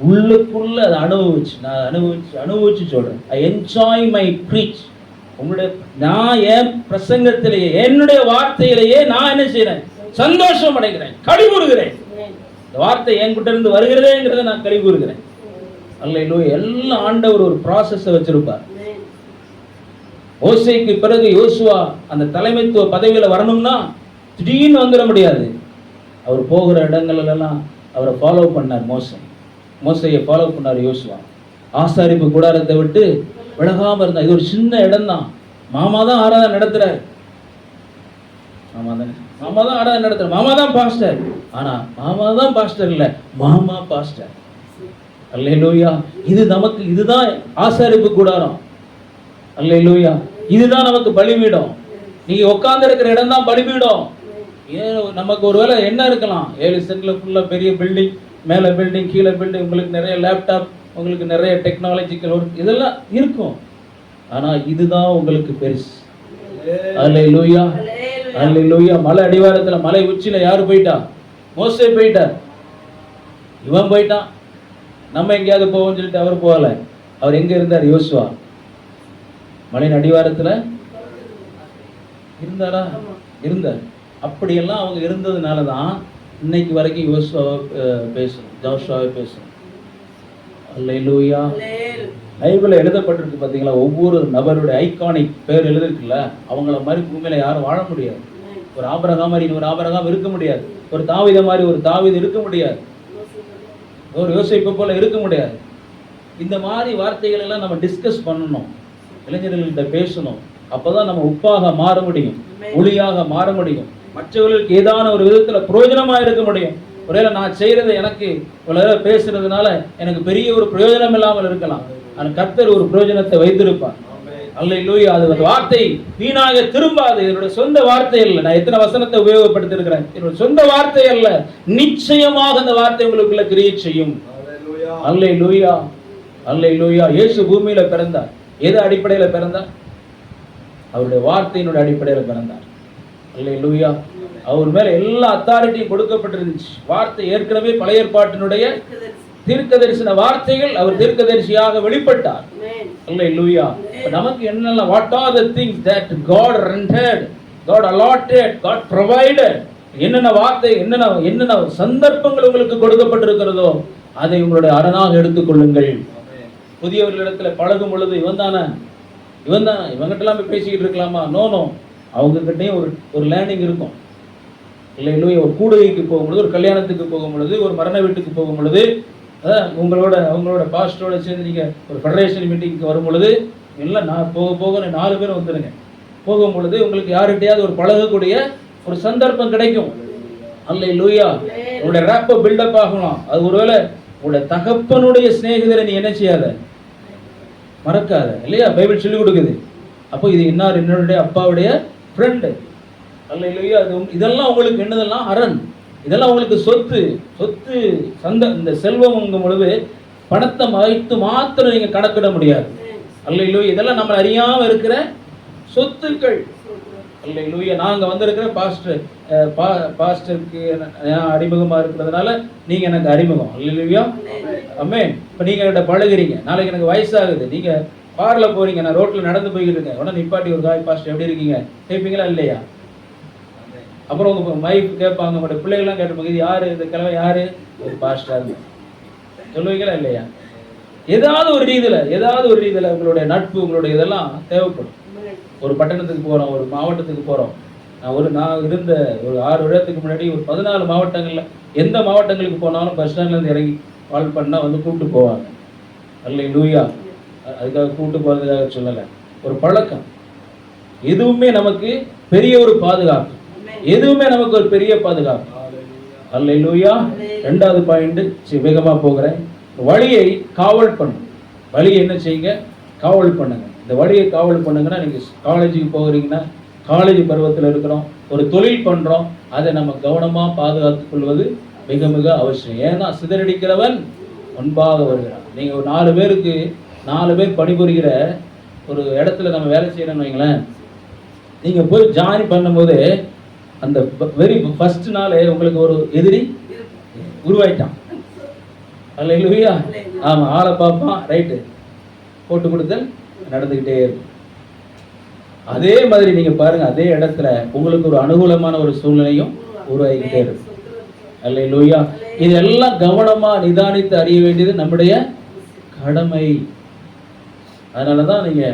உள்ளுக்குள்ள அதை அனுபவிச்சு சொல்கிறேன். I enjoy my preach. உங்களுடைய நான் என் பிரசங்கத்திலேயே என்னுடைய வார்த்தையிலேயே நான் என்ன செய்கிறேன், சந்தோஷம் அடைகிறேன், கழிவுறுகிறேன். இந்த வார்த்தை என்கிட்ட இருந்து வருகிறதேங்கிறத நான் கழிவுறுகிறேன். அல்லேலூயா. எல்லாம் ஆண்டவர் ஒரு ப்ராசஸை வச்சிருப்பார். மோசேக்கு பிறகு யோசுவா அந்த தலைமைத்துவ பதவியில் வரணும்னா திடீர்னு வந்துட முடியாது. அவர் போகிற இடங்கள்லாம் அவரை ஃபாலோ பண்ணார். மோசையை ஃபாலோ பண்ணார் யோசுவா. ஆசாரிப்பு கூடாரத்தை விட்டு விலகாம இருந்தார். இது ஒரு சின்ன இடம் தான். மாமா தான் ஆராதனை நடத்துறாரு, மாமா தான் ஆராதனை நடத்துறாரு, மாமா தான் பாஸ்டர். ஆனா மாமா தான் பாஸ்டர் இல்ல, மாமா பாஸ்டர். அல்லேலூயா. இது நமக்கு, இதுதான் ஆசாரிப்பு கூடாரம். அல்லேலூயா. இதுதான் நமக்கு பலிபீடம். நீங்க உட்கார்ந்து இருக்கிற இடம் தான் பலிபீடம். நமக்கு ஒருவேளை என்ன இருக்கலாம், 7 சென்ட்ல ஃபுல்லா பெரிய பில்டிங், மேல பில்டிங், கீழே பில்டிங், உங்களுக்கு நிறைய லேப்டாப், உங்களுக்கு நிறைய டெக்னாலஜிக்கல் ஒர்க், இதெல்லாம் இருக்கும். ஆனா இதுதான் உங்களுக்கு பெருசு. அல்லேலூயா. அல்லேலூயா. மலை அடிவாரத்துல, மலை உச்சியில யாரு போயிட்டா? மோசே போயிட்டார். இவன் போயிட்டான். நம்ம எங்கேயாவது போவோம்னு சொல்லிட்டு அவர் போகல. அவர் எங்க இருந்தார்? யோசுவா மலையின் அடிவாரத்துல இருந்தாரா? இருந்தார். அப்படியெல்லாம் அவங்க இருந்ததுனால தான் இன்னைக்கு வரைக்கும் யோசுவாவை பேசணும், ஜோஷுவாவை பேசணும். அல்லேலூயா. பைபிளில் எழுதப்பட்டிருக்கு பார்த்தீங்களா, ஒவ்வொரு நபருடைய ஐகானிக் பேர் எழுதிருக்குல்ல, அவங்கள மாதிரி பூமியில யாரும் வாழ முடியாது. ஒரு ஆபிரகாம் மாதிரி ஒரு ஆபிரகாம் இருக்க முடியாது, ஒரு தாவீது மாதிரி ஒரு தாவீது இருக்க முடியாது, ஒரு யோசேப்பு போல இருக்க முடியாது. இந்த மாதிரி வார்த்தைகள் எல்லாம் நம்ம டிஸ்கஸ் பண்ணணும், இளைஞர்கள்கிட்ட பேசணும். அப்போதான் நம்ம உப்பாக மாற முடியும், ஒளியாக மாற முடியும், மற்றவர்களுக்கு ஏதான ஒரு விதத்துல பிரயோஜனமா இருக்க முடியும். ஒருவேளை நான் செய்யறது எனக்கு ஒரு பேசுறதுனால எனக்கு பெரிய ஒரு பிரயோஜனம் இல்லாமல் இருக்கலாம், ஆனால் கர்த்தர் ஒரு பிரயோஜனத்தை வைத்திருப்பார். அல்லேலூயா. அது அந்த வார்த்தை வீணாக திரும்பாது. என்னோட சொந்த வார்த்தை அல்ல. நான் எத்தனை வசனத்தை உபயோகப்படுத்தி இருக்கிறேன். என்னோட சொந்த வார்த்தை அல்ல. நிச்சயமாக அந்த வார்த்தை உங்களுக்குள்ள கிரியேட் செய்யும். அல்லேலூயா, அல்லேலூயா. இயேசு பூமியில பிறந்தார். எது அடிப்படையில பிறந்தார்? அவருடைய வார்த்தையினுடைய அடிப்படையில பிறந்தார். அல்லேலூயா. அவர் மேல எல்லா அத்தாரிட்டியும் கொடுக்கப்பட்டிருந்துச்சு. வார்த்தை ஏற்கனவே பழைய ஏற்பாட்டினுடைய தீர்க்கதரிசன வார்த்தைகள். அவர் தீர்க்கதரிசியாக வெளிப்பட்டார். அல்லேலூயா. நமக்கு என்னெல்லாம், what are the things that God rendered, God allotted, God provided, என்னென்ன வார்த்தை, என்னென்ன சந்தர்ப்பங்கள் உங்களுக்கு கொடுக்கப்பட்டிருக்கிறதோ அதை உங்களுடைய அரணாக எடுத்துக்கொள்ளுங்கள். புதியவர்களிடத்துல பழகும் பொழுது இவன் தானே இவங்கிட்டலாம் போய் பேசிக்கிட்டு இருக்கலாமா? நோ. அவங்க கிட்டையும் ஒரு லேர்னிங் இருக்கும். இல்லையா? ஒரு கூடுகைக்கு போகும்பொழுது, ஒரு கல்யாணத்துக்கு போகும் பொழுது, ஒரு மரண வீட்டுக்கு போகும் பொழுது, அவங்களோட பாஸ்டரோட சேர்ந்து நீங்கள் ஒரு ஃபெடரேஷன் மீட்டிங்க்கு வரும் பொழுது எல்லாம் நான் போக 4 பேர் வந்துடுங்க. போகும் பொழுது உங்களுக்கு யார்கிட்டையாவது ஒரு பழகக்கூடிய ஒரு சந்தர்ப்பம் கிடைக்கும். அல்லேலூயா. உங்களுடைய ரேப்பை பில்டப் ஆகலாம். அது ஒருவேளை உங்களுடைய தகப்பனுடைய சிநேகிதரை நீ என்ன செய்யாத, மறக்காத. இல்லையா? பைபிள் சொல்லிக் கொடுக்குது. அப்போ இது என்னுடைய அப்பாவுடைய ஃப்ரெண்டு. அல்லேலூயா. இதெல்லாம் உங்களுக்கு என்னதெல்லாம் அரண், இதெல்லாம் உங்களுக்கு சொத்து. இந்த செல்வம் பொழுது பணத்தை வைத்து மாத்திரம் நீங்க கணக்கிட முடியாது. அல்லேலூயா. இதெல்லாம் நம்ம அறியாம இருக்கிற சொத்துக்கள். அல்லேலூயா. நாங்க வந்திருக்கிற பாஸ்டருக்கு அறிமுகமா இருக்கிறதுனால நீங்க எனக்கு அறிமுகம். அல்லேலூயா. ஆமென். இப்ப நீங்க என்கிட்ட பழகுறீங்க. நாளைக்கு எனக்கு வயசாகுது, நீங்க கார்ல போறீங்க, நான் ரோட்ல நடந்து போய்கிட்டு இருக்கேன். உடனே நிப்பாட்டி ஒரு காய் பாஸ்டர் எப்படி இருக்கீங்க கேட்பீங்களா? இல்லையா? அப்புறம் உங்க மைஃப் கேட்பாங்க, உங்களுடைய பிள்ளைகள்லாம் கேட்டுப்பாங்க, இது யாரு, இந்த கிழமை யாரு, ஒரு பாஸ்டர் சொல்லுவீங்களா? இல்லையா? ஏதாவது ஒரு ரீதியில உங்களுடைய நட்பு, உங்களுடைய இதெல்லாம் தேவைப்படும். ஒரு பட்டணத்துக்கு போறோம், ஒரு மாவட்டத்துக்கு போறோம். நான் இருந்த ஒரு 6 வருடத்துக்கு முன்னாடி ஒரு 14 மாவட்டங்கள்ல எந்த மாவட்டங்களுக்கு போனாலும் பஸ் ஸ்டாண்ட்ல இருந்து இறங்கி கால் பண்ணா வந்து கூப்பிட்டு போவாங்க. அல்லேலூயா. அதுக்காக கூப்பிட்டு போறதுக்காக சொல்லலை, ஒரு பழக்கம். எதுவுமே நமக்கு பெரிய ஒரு பாதுகாப்பு, எதுவுமே நமக்கு ஒரு பெரிய பாதுகாப்பு. அல்லேலூயா. 2வது பாயிண்ட், வேகமா போகிறேன். வழியை காவல் பண்ணும். வழியை என்ன செய்யுங்க? காவல் பண்ணுங்க. இந்த வழியை காவல் பண்ணுங்கன்னா, நீங்க காலேஜுக்கு போகிறீங்கன்னா, காலேஜ் பருவத்தில் இருக்கிறோம், ஒரு தொழில் பண்றோம், அதை நம்ம கவனமா பாதுகாத்துக் கொள்வது மிக மிக அவசியம். ஏன்னா சிதறடிக்கிறவன் முன்பாக வருகிறான். நீங்க ஒரு 4 பேர் பணிபுரிகிற ஒரு இடத்துல நம்ம வேலை செய்யணும்னு வைங்களேன். நீங்க போய் ஜாயின் பண்ணும்போது அந்த வெரி ஃபர்ஸ்ட் நாளே உங்களுக்கு ஒரு எதிரி உருவாயிட்டான். அல்லேலூயா. ஆமா, ஆளை பார்ப்பான், ரைட்டு போட்டு கொடுத்தல் நடந்துகிட்டே இருக்கும். அதே மாதிரி நீங்க பாருங்க, அதே இடத்துல உங்களுக்கு ஒரு அனுகூலமான ஒரு சூழ்நிலையும் உருவாகிக்கிட்டே இருக்கும். அல்லேலூயா. இதெல்லாம் கவனமா நிதானித்து அறிய வேண்டியது நம்முடைய கடமை. அதனாலதான் நீங்க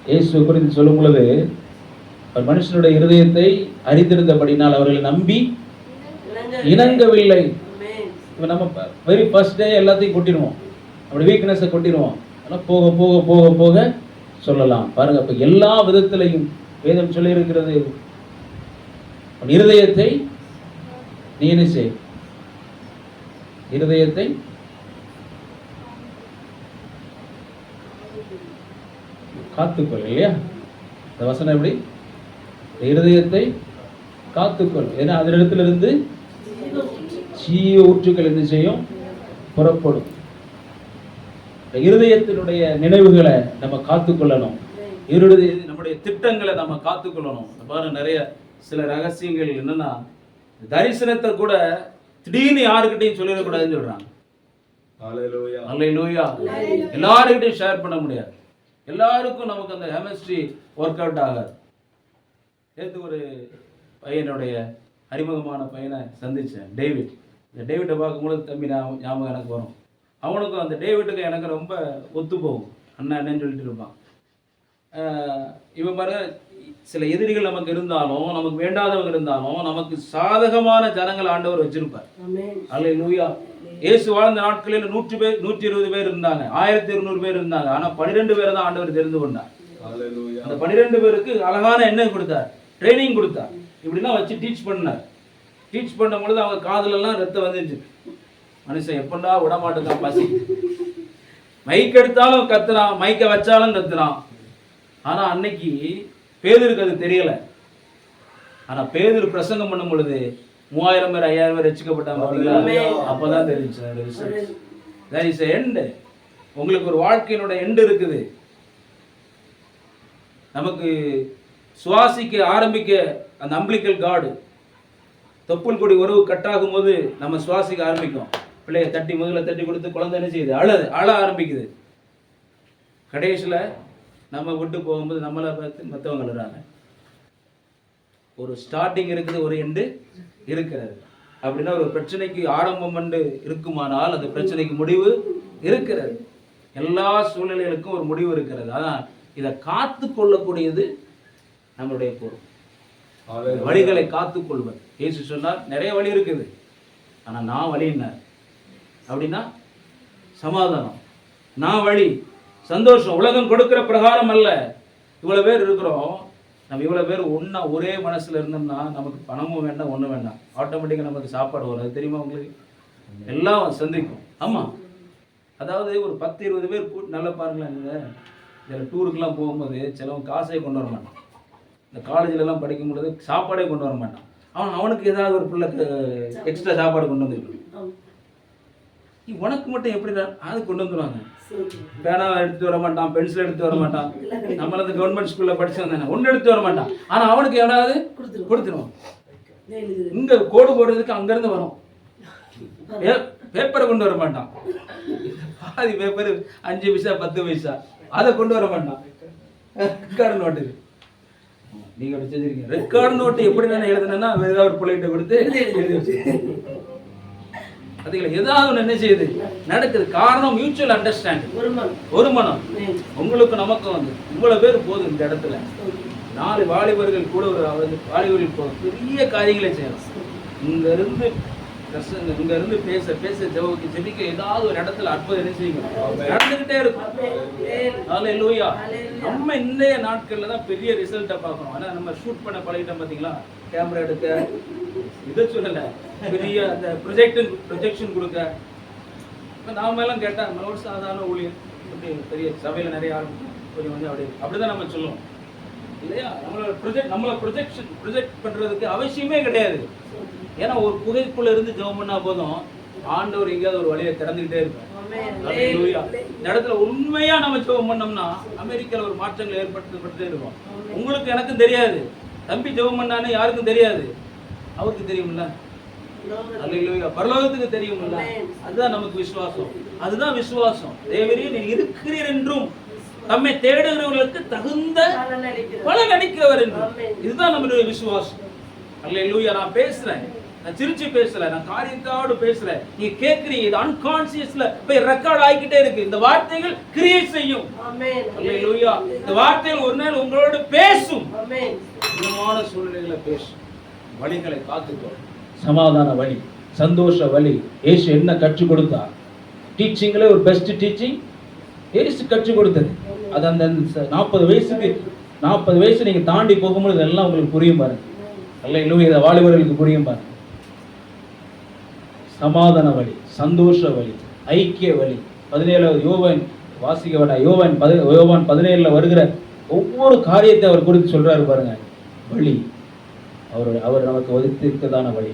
இயேசு குறித்து சொல்லும் பொழுது, மனுஷனுடைய இருதயத்தை அறிந்திருந்தபடினால் அவர்களை நம்பி இணங்கவில்லை. இப்ப நம்ம வெரி ஃபர்ஸ்ட் டே எல்லாத்தையும் கொட்டிடுவோம், நம்முடைய வீக்னஸை கொட்டிடுவோம். ஆனால் போக போக போக போக சொல்லலாம். பாருங்க, இப்ப எல்லா விதத்திலையும் வேதம் சொல்லி இருக்கிறது, இருதயத்தை நீ என்ன செய், இருதயத்தை காத்துக்கொள். இல்லையா? இந்த வசனம் எப்படி? இருதயத்தை காத்துக்கொள். ஏன்னா அதனிடத்திலிருந்து ஜீவ ஊற்றுக்கள் என்ன செய்யும்? புறப்படும். இருதயத்தினுடைய நினைவுகளை நம்ம காத்துக்கொள்ளணும். நம்முடைய திட்டங்களை நம்ம காத்துக்கொள்ளணும். பாருங்க, நிறைய சில ரகசியங்கள் என்னன்னா, தரிசனத்தை கூட திடீர்னு யாருக்கிட்டையும் சொல்லிடக்கூடாதுன்னு சொல்றாங்க. அல்லேலூயா. எல்லாருக்கிட்டையும் ஷேர் பண்ண முடியாது. எல்லாருக்கும் நமக்கு அந்த கெமிஸ்ட்ரி ஒர்க் அவுட் ஆகாது. நேற்று ஒரு பையனுடைய அறிமுகமான பையனை சந்தித்தேன், டேவிட். இந்த டேவிட்டை பார்க்கும்போது தம்பி ஞாபகம் எனக்கு வரும். அவனுக்கும் அந்த டேவிட்டுக்கும் எனக்கு ரொம்ப ஒத்து போகும். அண்ணன்னு சொல்லிட்டு இருப்பான். இவன் பாருங்க, சில எதிரிகள் நமக்கு இருந்தாலும், நமக்கு வேண்டாதவங்க இருந்தாலும், நமக்கு சாதகமான ஜனங்கள் ஆண்டவர் வச்சிருப்பார். அல்லேலூயா. இயேசு வாழ்ந்த நாட்களில் 120 பேர் இருந்தாங்க, 1200 பேர் இருந்தாங்க. ஆனா 12 பேரை தான் ஆண்டவர் தெரிந்து கொண்டார். அந்த 12 பேருக்கு அழகான என்ன கொடுத்தார்? ட்ரைனிங் கொடுத்தார். இப்படிலாம் வச்சு டீச் பண்ணார். டீச் பண்ணும் பொழுது அவங்க காதுல எல்லாம் ரத்தம் வந்துச்சு. மனுஷன் எப்படா விட மாட்டேங்கான், பசி மைக் எடுத்தாலும் கத்துறான், மைக்க வச்சாலும் கத்துறான். ஆனா அன்னைக்கு பேதுருக்கு அது தெரியல. ஆனா பேதுரு பிரசங்கம் பண்ணும் பொழுது 3000 பேர் 5000 பேர் ரட்சிக்கப்பட்டாங்க. பாத்தீங்களா? அப்பதான் தெரிஞ்சு there is an end. உங்களுக்கு ஒரு வாழ்க்கையினுடைய எண்டு இருக்குது. நமக்கு சுவாசிக்க ஆரம்பிக்க அந்த அம்பிளிக்கல் கார்டு தொப்புள் கொடி உறவு கட்டாகும் போது நம்ம சுவாசிக்க ஆரம்பிக்கும். பிள்ளைய தட்டி முதல்ல தட்டி கொடுத்து குழந்தை என்ன செய்யுது? அழ ஆரம்பிக்குது. கடைசியில் நம்ம விட்டு போகும்போது நம்மளை பார்த்து மற்றவங்க அழுறாங்க. ஒரு ஸ்டார்டிங் இருக்குது, ஒரு எண்டு இருக்கிறது. அப்படின்னா ஒரு பிரச்சனைக்கு ஆரம்பம் என்று இருக்குமானால் அந்த பிரச்சனைக்கு முடிவு இருக்கிறது. எல்லா சூழ்நிலைகளுக்கும் ஒரு முடிவு இருக்கிறது. ஆனால் இதை காத்து கொள்ளக்கூடியது நம்மளுடைய பொறுப்பு. வழிகளை காத்து கொள்வது. இயேசு சொன்னார் நிறைய வழி இருக்குது, ஆனா நான் வழின்னார். அப்படின்னா சமாதானம், நான் வழி, சந்தோஷம். உலகம் கொடுக்கிற பிரகாரம் அல்ல. இவ்வளவு பேர் இருக்கிறோம், நம்ம இவ்வளவு பேர் ஒன்னா ஒரே மனசுல இருந்தோம்னா நமக்கு பணமும் வேண்டாம், ஒண்ணும் வேண்டாம், ஆட்டோமேட்டிக்கா நமக்கு சாப்பாடு வரும். அது தெரியுமா உங்களுக்கு? எல்லாம் சந்திக்கும். ஆமா, அதாவது ஒரு 10-20 பேர் நல்லா பாருங்களேன். இதில் டூருக்குலாம் போகும்போது சிலவன் காசே கொண்டு வர மாட்டான். இந்த காலேஜிலலாம் படிக்கும் பொழுது சாப்பாடே கொண்டு வர மாட்டான். அவனுக்கு ஏதாவது ஒரு பிள்ளை எக்ஸ்ட்ரா சாப்பாடு கொண்டு வந்துருக்கு. உனக்கு மட்டும் எப்படி அது கொண்டு வந்துடுவாங்க. பேனா எடுத்து வர மாட்டான், பென்சில் எடுத்து வர மாட்டான். நம்மள அந்த கவர்மெண்ட் ஸ்கூல்ல படிச்சு வந்தானே ஒன்று எடுத்து வர மாட்டான். ஆனா அவனுக்கு எவனாவது கொடுத்துருவான். இங்க கோடு போடுறதுக்கு அங்கிருந்து வரும். பேப்பரை கொண்டு வர மாட்டான். பாதி பேப்பர் 5 பைசா 10 பைசா அதை கொண்டு வர மாட்டான். ரெக்கார்டு நோட்டு நீங்க வச்சிருக்கீங்க. ரெக்கார்டு நோட்டு எப்படி நான் எழுதுனா ஏதாவது ஒரு பிள்ளைகிட்ட கொடுத்து அதுல ஏதாவது ஒன்று என்ன செய்யுது நடக்குது. காரணம் மியூச்சுவல் அண்டர்ஸ்டாண்டிங், ஒரு மனம். உங்களுக்கு நமக்கு வந்து இவ்வளவு பேர் போதும். இந்த இடத்துல 4 வாலிபர்கள் கூட ஒரு வாலிபர்கள் போதும், பெரிய காரியங்களை செய்யலாம். இங்க இருந்து பேச பேச ஜெபிக்க ஏதாவது ஒரு இடத்துல அற்புதம் என்ன செய்யணும் நடந்துகிட்டே இருக்கும். ஹல்லேலூயா. நம்ம இன்றைய நாட்கள்ல தான் பெரிய ரிசல்ட்டை பார்க்கணும். ஆனா நம்ம ஷூட் பண்ண பழகிட்டோம். பாத்தீங்களா, கேமரா எடுக்க இதை சொல்லல, பெரிய அந்த ப்ரொஜெக்ஷன் கொடுக்க. நாம எல்லாம் கேட்டா நம்மளோட சாதாரண ஊழியர் பெரிய சபையில நிறைய கொஞ்சம் வந்து அப்படிதான் நம்ம சொல்லுவோம் இல்லையா? நம்மளை ப்ரொஜெக்ட் பண்றதுக்கு அவசியமே கிடையாது. ஏன்னா ஒரு புகைக்குள்ள இருந்து ஜெபம் பண்ணா போதும், ஆண்டவர் எங்கேயாவது ஒரு வழியை திறந்துகிட்டே இருப்பார். இந்த இடத்துல உண்மையா நம்ம ஜெபம் பண்ணோம்னா அமெரிக்கால ஒரு மாற்றங்கள் ஏற்படுத்தப்பட்டே இருக்கும். உங்களுக்கு எனக்கும் தெரியாது, தம்பி ஜெபம் பண்ணானே யாருக்கும் தெரியாது, அவருக்கு தெரியும்ல. அல்லேலூயா. பரலோகத்துக்கு தெரியும்ல. அதுதான் நமக்கு விசுவாசம். அதுதான் விசுவாசம். தேவரீர் நீர் இருக்கிறீர் என்றும் தம்மை தேடுகிறவர்களுக்கு தகுந்த பலன் அளிக்கிறவர் என்றும். இதுதான் நம்மளுடைய விசுவாசம். அல்லேலூயா. நான் பேசுறேன், நான் சிரிச்சு பேசல, நான் காரியத்தோடு பேசுறேன். நீங்க கேட்கிறீங்க, இது அன்கான்சியஸ்ல போய் ரெக்கார்ட் ஆகிக்கிட்டே இருக்கு. இந்த வார்த்தைகள் கிரியேட் செய்யும். அல்லேலூயா. இந்த வார்த்தைகள் ஒரு நாள் உங்களோட பேசும். விதமான சூழ்நிலைகளை பேசும். வழிகளை காத்துக்கோ. சமாதான வழி, சந்தோஷ வழி. இயேசு என்ன கற்றுக் கொடுத்தார்? டீச்சிங்ல ஒரு பெஸ்ட் டீச்சிங் இயேசு கற்றுக் கொடுத்தது. அது அந்த 40 வயசு நீங்க தாண்டி போகும்போது இதெல்லாம் உங்களுக்கு புரியும் பாருங்க. அல்லேலூயா. இதை வாலிபர்களுக்கு புரியும் பாருங்க. சமாதான வழி, சந்தோஷ வழி, ஐக்கிய வழி. 17 யோவான் வாசிக்க வேண்டாம். யோவான் 17 வருகிற ஒவ்வொரு காரியத்தை அவர் குறித்து சொல்றாரு பாருங்க. வழி அவர் நமக்கு ஒதுக்கியிருக்கதான வழி.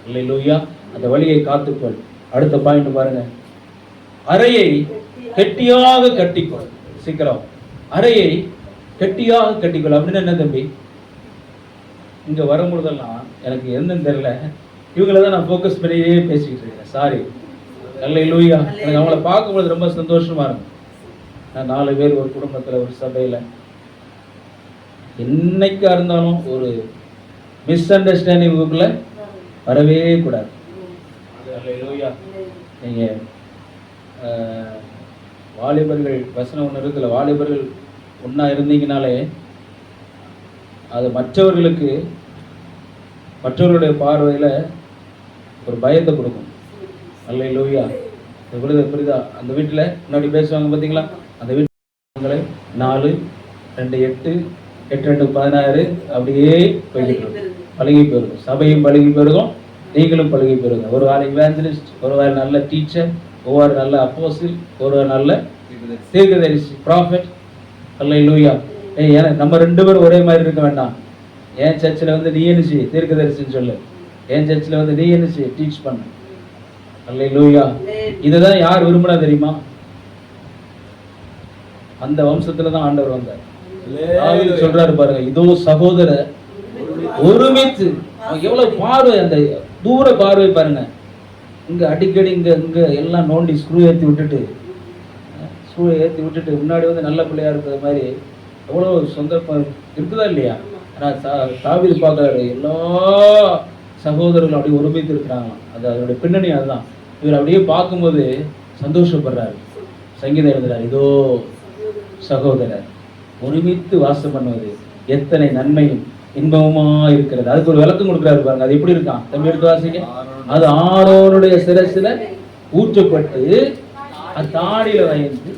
அல்லேலூயா. அந்த வழியை காத்துக்கொள். அடுத்த பாயிண்ட் பாருங்க. அறையை கெட்டியாக கட்டிக்கொள். சீக்கிரம் அறையை கெட்டியாக கட்டிக்கொள். அப்படின்னு என்ன தம்பி? இங்க வரும்பொழுதெல்லாம் எனக்கு என்னன்னு தெரியல, இவங்கள தான் நான் ஃபோக்கஸ் பண்ணியே பேசிக்கிட்டு இருக்கேன். சாரி. அல்லேலூயா. எனக்கு அவங்கள பார்க்கும்போது ரொம்ப சந்தோஷமா இருக்கும். நான் 4 பேர் ஒரு குடும்பத்துல ஒரு சபையில என்னைக்கா இருந்தாலும் ஒரு மிஸ் அண்டர்ஸ்டாண்டிங் உங்களுக்குள்ள வரவே கூடாது. அல்லேலூயா. நீங்க வாலிபர்கள் வசனம் ஒன்று இருக்குல்ல, வாலிபர்கள் ஒன்றா இருந்தீங்கனாலே அது மற்றவர்களுடைய பார்வையில் ஒரு பயத்தை கொடுக்கும். அல்லேலூயா. புரியுதா? அந்த வீட்டில் முன்னாடி பேசுவாங்க பார்த்தீங்களா, அந்த வீட்டில் 4, 2, 8, 8, 2, 16 அப்படியே போய்கிட்டு பழகி போயிருக்கும். சபையும் பழகி போயிருக்கும், நீங்களும் பழகி போயிருங்க. ஒரு வாரம் இவாஞ்சலிஸ்ட், ஒரு வாரம் நல்ல டீச்சர், ஒவ்வொரு நல்ல அப்போஸ்தலர், ஒரு நல்ல தீர்க்கதரிசி, ப்ராஃபெட். அல்லேலூயா. நம்ம 2 பேரும் ஒரே மாதிரி இருக்க வேண்டாம். என் சர்ச்சில் வந்து நீ என்ன செய்ய, தீர்க்கதரிசின்னு சொல்லு. என் சர்ச்சில் வந்து நீ என்ன செய்ய, டீச் பண்ணு. அல்லேலூயா. இதுதான் யார் விரும்பினா தெரியுமா? அந்த வம்சத்துல தான் ஆண்டவர் வந்தார். சொல்றாரு பாருங்க, இதோ சகோதரர் ஒருமித்து. எவ்வளவு பார்வை, அந்த தூர பார்வை பாருங்க. இங்க அடிக்கடி இங்க இங்க எல்லாம் நோண்டி ஸ்க்ரூ ஏற்றி விட்டுட்டு முன்னாடி வந்து நல்ல பிள்ளையா இருக்கிற மாதிரி எவ்வளவு சந்தர்ப்பம் இருக்குதா இல்லையா? ஆனால் தாவீது பார்க்குறாரு, எல்லா சகோதரர்களும் அப்படியே ஒருமித்து இருக்கிறாங்க. அது அதனுடைய பின்னணி அதுதான். இவர் அப்படியே பார்க்கும்போது சந்தோஷப்படுறாரு. சங்கீதம் எழுதுறாரு, இதோ சகோதரர் ஒருமித்து வாசம் பண்ணுவது எத்தனை நன்மையும் இன்பமா இருக்கிறது. அதுக்கு ஒரு விளக்கம் கொடுக்குறாரு பாருங்க. அது எப்படி இருக்கான், தம்பி எடுத்து வாசிங்க. அது ஆரோனுடைய சிரசில ஊற்றப்பட்டு தாடியில வைந்து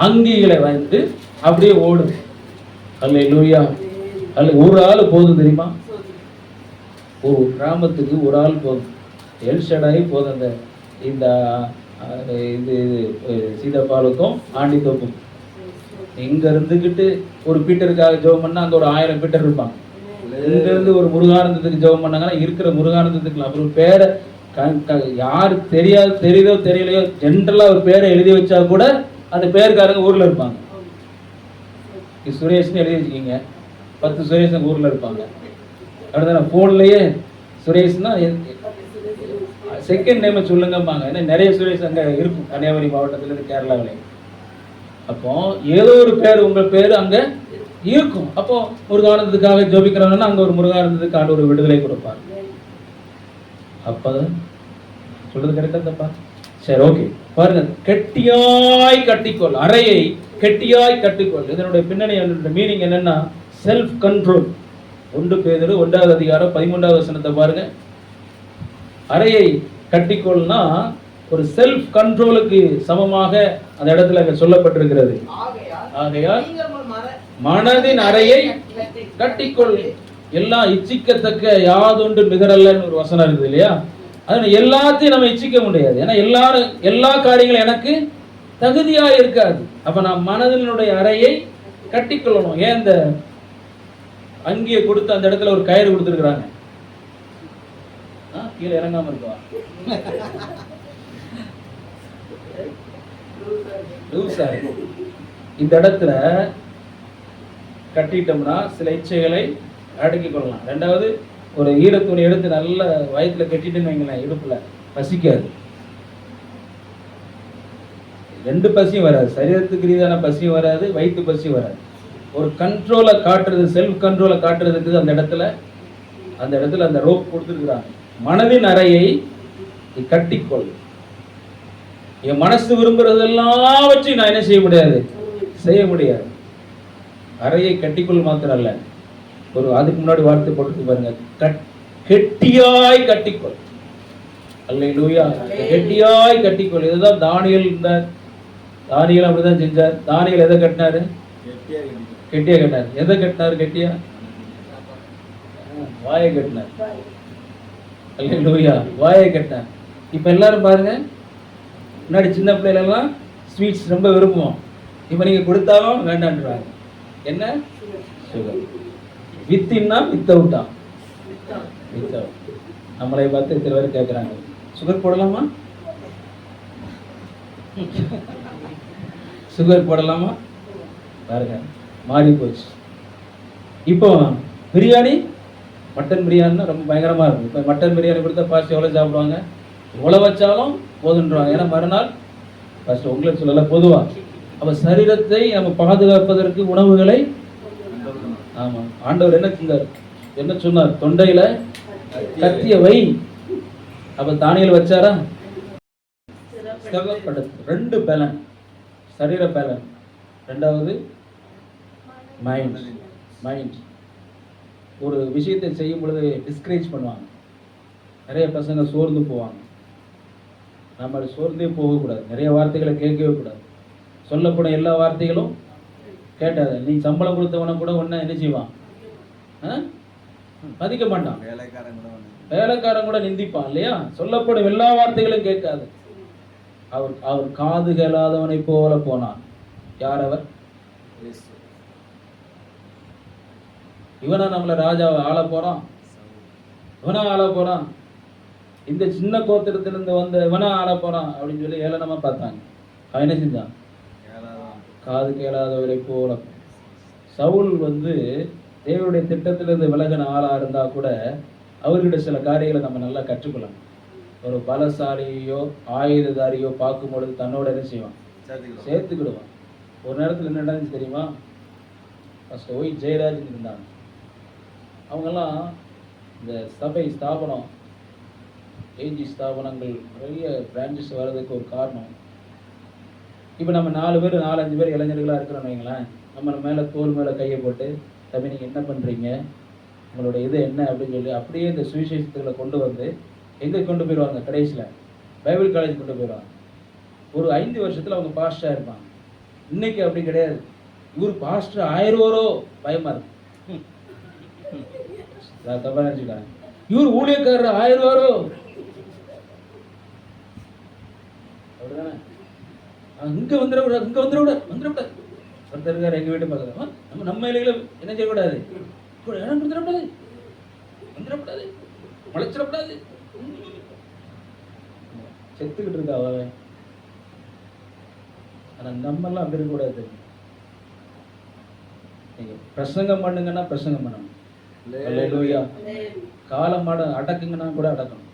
அங்கிகளை வைந்து அப்படியே ஓடுது. அல்லேலூயா. ஒரு ஆள் போதும் தெரியுமா? ஒரு கிராமத்துக்கு ஒரு ஆள் போதும். எல்ஷடாய் போதும். அந்த இந்த இது சீதப்பாலுக்கும் ஆண்டித்தோப்புக்கும் இங்க இருந்துகிட்டு ஒரு பீட்டருக்காக ஜெபம் பண்ணா அங்க ஒரு 1000 பீட்டர் இருப்பாங்க. இங்க இருந்து ஒரு முருகானந்தத்துக்கு ஜெபம் பண்ணாங்கன்னா இருக்கிற முருகானந்தத்துக்கு அப்புறம் பேரை யாரு தெரியுதோ தெரியலையோ ஜென்ரலா ஒரு பேரை எழுதி வச்சா கூட அந்த பேருக்காரங்க ஊர்ல இருப்பாங்க. சுரேஷ்னு எழுதி வச்சுக்கீங்க, 10 சுரேஷ் ஊர்ல இருப்பாங்க. அப்படிதான் போன்லயே சுரேஷ்னா செகண்ட் நேம் சொல்லுங்கம்பாங்க. ஏன்னா நிறைய சுரேஷ் அங்க இருக்கும் கன்னியாகுமரி மாவட்டத்துல இருந்து கேரளாவில. அப்போ ஏதோ ஒரு பேர் உங்க பேரு அங்க இருக்கும். அப்போ முருகானந்தத்துக்காக ஜோபிக்கிறாங்கன்னா அங்க ஒரு முருகானந்தத்துக்கு ஆண்டு ஒரு விடுதலை கொடுப்பார். அப்பதான் சொல்றது கரெக்டா தப்பா? சரி, ஓகே. பாருங்க, கெட்டியாய் கட்டிக்கொள், அறையை கெட்டியாய் கட்டிக்கொள். இதனுடைய பின்னணி மீனிங் என்னன்னா செல்ஃப் கண்ட்ரோல். 1 பேதுரு 1வது அதிகாரம் 13வது வசனத்தை பாருங்க. அறையை கட்டிக்கொள்னா ஒரு செல்ஃப் கண்ட்ரோலுக்கு சமமாக அந்த இடத்துல சொல்லப்பட்டிருக்கிறது. ஆகையால் மனதின் அறையை கட்டிக்கொள், எல்லாம் இச்சிக்கத்தக்க யாதொன்று நிகரல்லன்னு ஒரு வசனம் இருக்குது இல்லையா? அது எல்லாத்தையும் நம்ம இச்சிக்க முடியாது. ஏன்னா எல்லா காரியங்களும் எனக்கு தகுதியா இருக்காது. அப்ப நான் மனதினுடைய அறையை கட்டிக்கொள்ளணும். ஏன் இந்த அங்கியை கொடுத்து அந்த இடத்துல ஒரு கயிறு கொடுத்துருக்குறாங்க, கீழே இறங்காம இருக்கா? இந்த இடத்துல கட்டிட்டோம்னா சில இச்சைகளை அடக்கிக் கொள்ளலாம். 2வது, ஒரு ஈரத்துணி எடுத்து நல்ல வயிற்றுல கட்டிட்டுன்னு வைங்களேன், இடுப்புல பசிக்காது. 2 பசியும் வராது, சரீரத்துக்கு ரீதியான பசியும் வராது, வயிற்று பசியும் வராது. ஒரு கண்ட்ரோலை காட்டுறது, செல்ஃப் கண்ட்ரோலை காட்டுறதுக்கு அந்த இடத்துல அந்த ரோப் கொடுத்துருக்குறாங்க. மனதின் அறையை கட்டிக்கொள். என் மனசு விரும்புறதெல்லாம் வச்சு நான் என்ன செய்ய முடியாது. அறையை கட்டிக்கொள் மாத்திரம் அல்ல, ஒரு அதுக்கு முன்னாடி வார்த்தை போட்டு பாருங்க, கெட்டியாய் கட்டிக்கொள். அல்லேலூயா. கெட்டியாய் கட்டிக்கொள். இதுதான் தானியேல் அப்படிதான் செஞ்சார். தானியேல் எதை கட்டினாரு? கெட்டியா கட்டினார். எதை கட்டினாரு? கெட்டியா வாயை கட்டினார். அல்லேலூயா. வாயை கட்டினார். இப்ப எல்லாரும் பாருங்க, முன்னாடி சின்ன பிள்ளைகளெல்லாம் ஸ்வீட்ஸ் ரொம்ப விரும்புவோம். இப்ப நீங்க கொடுத்தாலும் வேண்டான்றாங்க. என்ன? சுகர். வித்தின்னா வித்தவுட்டா? வித்தவுட். நம்மளை பார்த்து இத்தனை பேர் கேட்குறாங்க, சுகர் போடலாமா? சுகர் போடலாமா? பாருங்க, மாறி போச்சு. இப்போ பிரியாணி, மட்டன் பிரியாணினா ரொம்ப பயங்கரமா இருக்கும். இப்போ மட்டன் பிரியாணி கொடுத்தா ஃபர்ஸ்ட் எவ்வளோ சாப்பிடுவாங்க? எவ்வளோ வச்சாலும் போதுன்றாங்க. ஏன்னா மறுநாள் ஃபர்ஸ்ட் உங்களுக்கு சொல்லல, பொதுவாக. அப்போ சரீரத்தை நம்ம பாதுகாப்பதற்கு உணவுகளை, ஆமா, ஆண்டவர் என்ன சொன்னார்? தொண்டையில கத்திய வை. அப்ப தானியேல் வச்சாரா? 2 பேலன், சரீர பேலன். 2வது மைண்ட். ஒரு விஷயத்தை செய்யும் பொழுது டிஸ்கரேஜ் பண்ணுவாங்க. நிறைய பசங்க சோர்ந்து போவாங்க. நம்ம சோர்ந்தே போகக்கூடாது. நிறைய வார்த்தைகளை கேட்கவே கூடாது. சொல்லப்படும் எல்லா வார்த்தைகளும் கேட்டாத. நீ சம்பளம் கொடுத்தவன கூட ஒன்ன என்ன செய்வான்? மதிக்க மாட்டான். வேலைக்காரன் கூட நிந்திப்பான் இல்லையா? சொல்லப்படும் எல்லா வார்த்தைகளும் கேட்காது. அவர் காது கேளாதவனை போல போனார். யார் அவர்? இவனா நம்மள ராஜாவை ஆள போறான்? இவனா ஆள போறான்? இந்த சின்ன கோத்திரத்திலிருந்து வந்த இவனா ஆள போறான் அப்படின்னு சொல்லி ஏளனமா பார்த்தாங்க. அவன் என்ன செஞ்சான்? காது கேளாதவரை போல. சவுல் தேவனுடைய திட்டத்திலிருந்து விலகின ஆளா இருந்தா கூட அவர்கிட்ட சில காரியங்களை நம்ம நல்லா கற்றுக்கொள்ளலாம். ஒரு பலசாலியோ ஆயுததாரியோ பார்க்கும் பொழுது தன்னோட என்ன செய்வான்? சேர்த்துக்கிடுவான். ஒரு நேரத்தில் என்ன நடந்துச்சு தெரியுமா? ஃபர்ஸ்ட் ஜெயராஜ் இருந்தாங்க. அவங்கெல்லாம் இந்த சபை ஸ்தாபனம், ஏஜி ஸ்தாபனங்கள் நிறைய பிரான்ச்சஸ் வர்றதுக்கு ஒரு காரணம், இப்போ நம்ம 4 பேர் 4-5 பேர் இளைஞர்களாக இருக்கிறோன்னு வைங்களேன், நம்ம மேலே தோல் மேலே கையை போட்டு, தம்பி நீங்கள் என்ன பண்ணுறீங்க, உங்களோட இது என்ன அப்படின்னு சொல்லி அப்படியே இந்த சுவிசேஷத்துக்களை கொண்டு வந்து எங்கே கொண்டு போயிடுவாங்க? கடைசியில் பைபிள் காலேஜ் கொண்டு போயிடுவாங்க. ஒரு 5 வருஷத்தில் அவங்க பாஸ்டராக இருப்பாங்க. இன்னைக்கு அப்படி கிடையாது. இவர் பாஸ்டர் ஆயிடுவாரோ பயமா இருக்கு. தப்பா நினைச்சுக்காங்க. இவர் ஊழியக்காரர் ஆயிடுவாரோ அப்படிதானே? இங்க வந்துடக்கூடாது, இங்க வந்துடக்கூடாது. ஒருத்தர் இருக்காரு எங்க வீட்டு பக்கத்துல, நம்ம இலைகளை என்ன செய்யக்கூடாது, இடம் கொடுத்துடக்கூடாது, வந்துடக்கூடாது, முளைச்சிடக்கூடாது. செத்துக்கிட்டு இருக்கா அவ. ஆனா நம்மெல்லாம் அப்படி இருக்கக்கூடாது. நீங்க பிரசங்கம் பண்ணுங்கன்னா பிரசங்கம் பண்ணணும். அல்லேலூயா. காலம் அடக்குங்கன்னா கூட அடக்கணும்.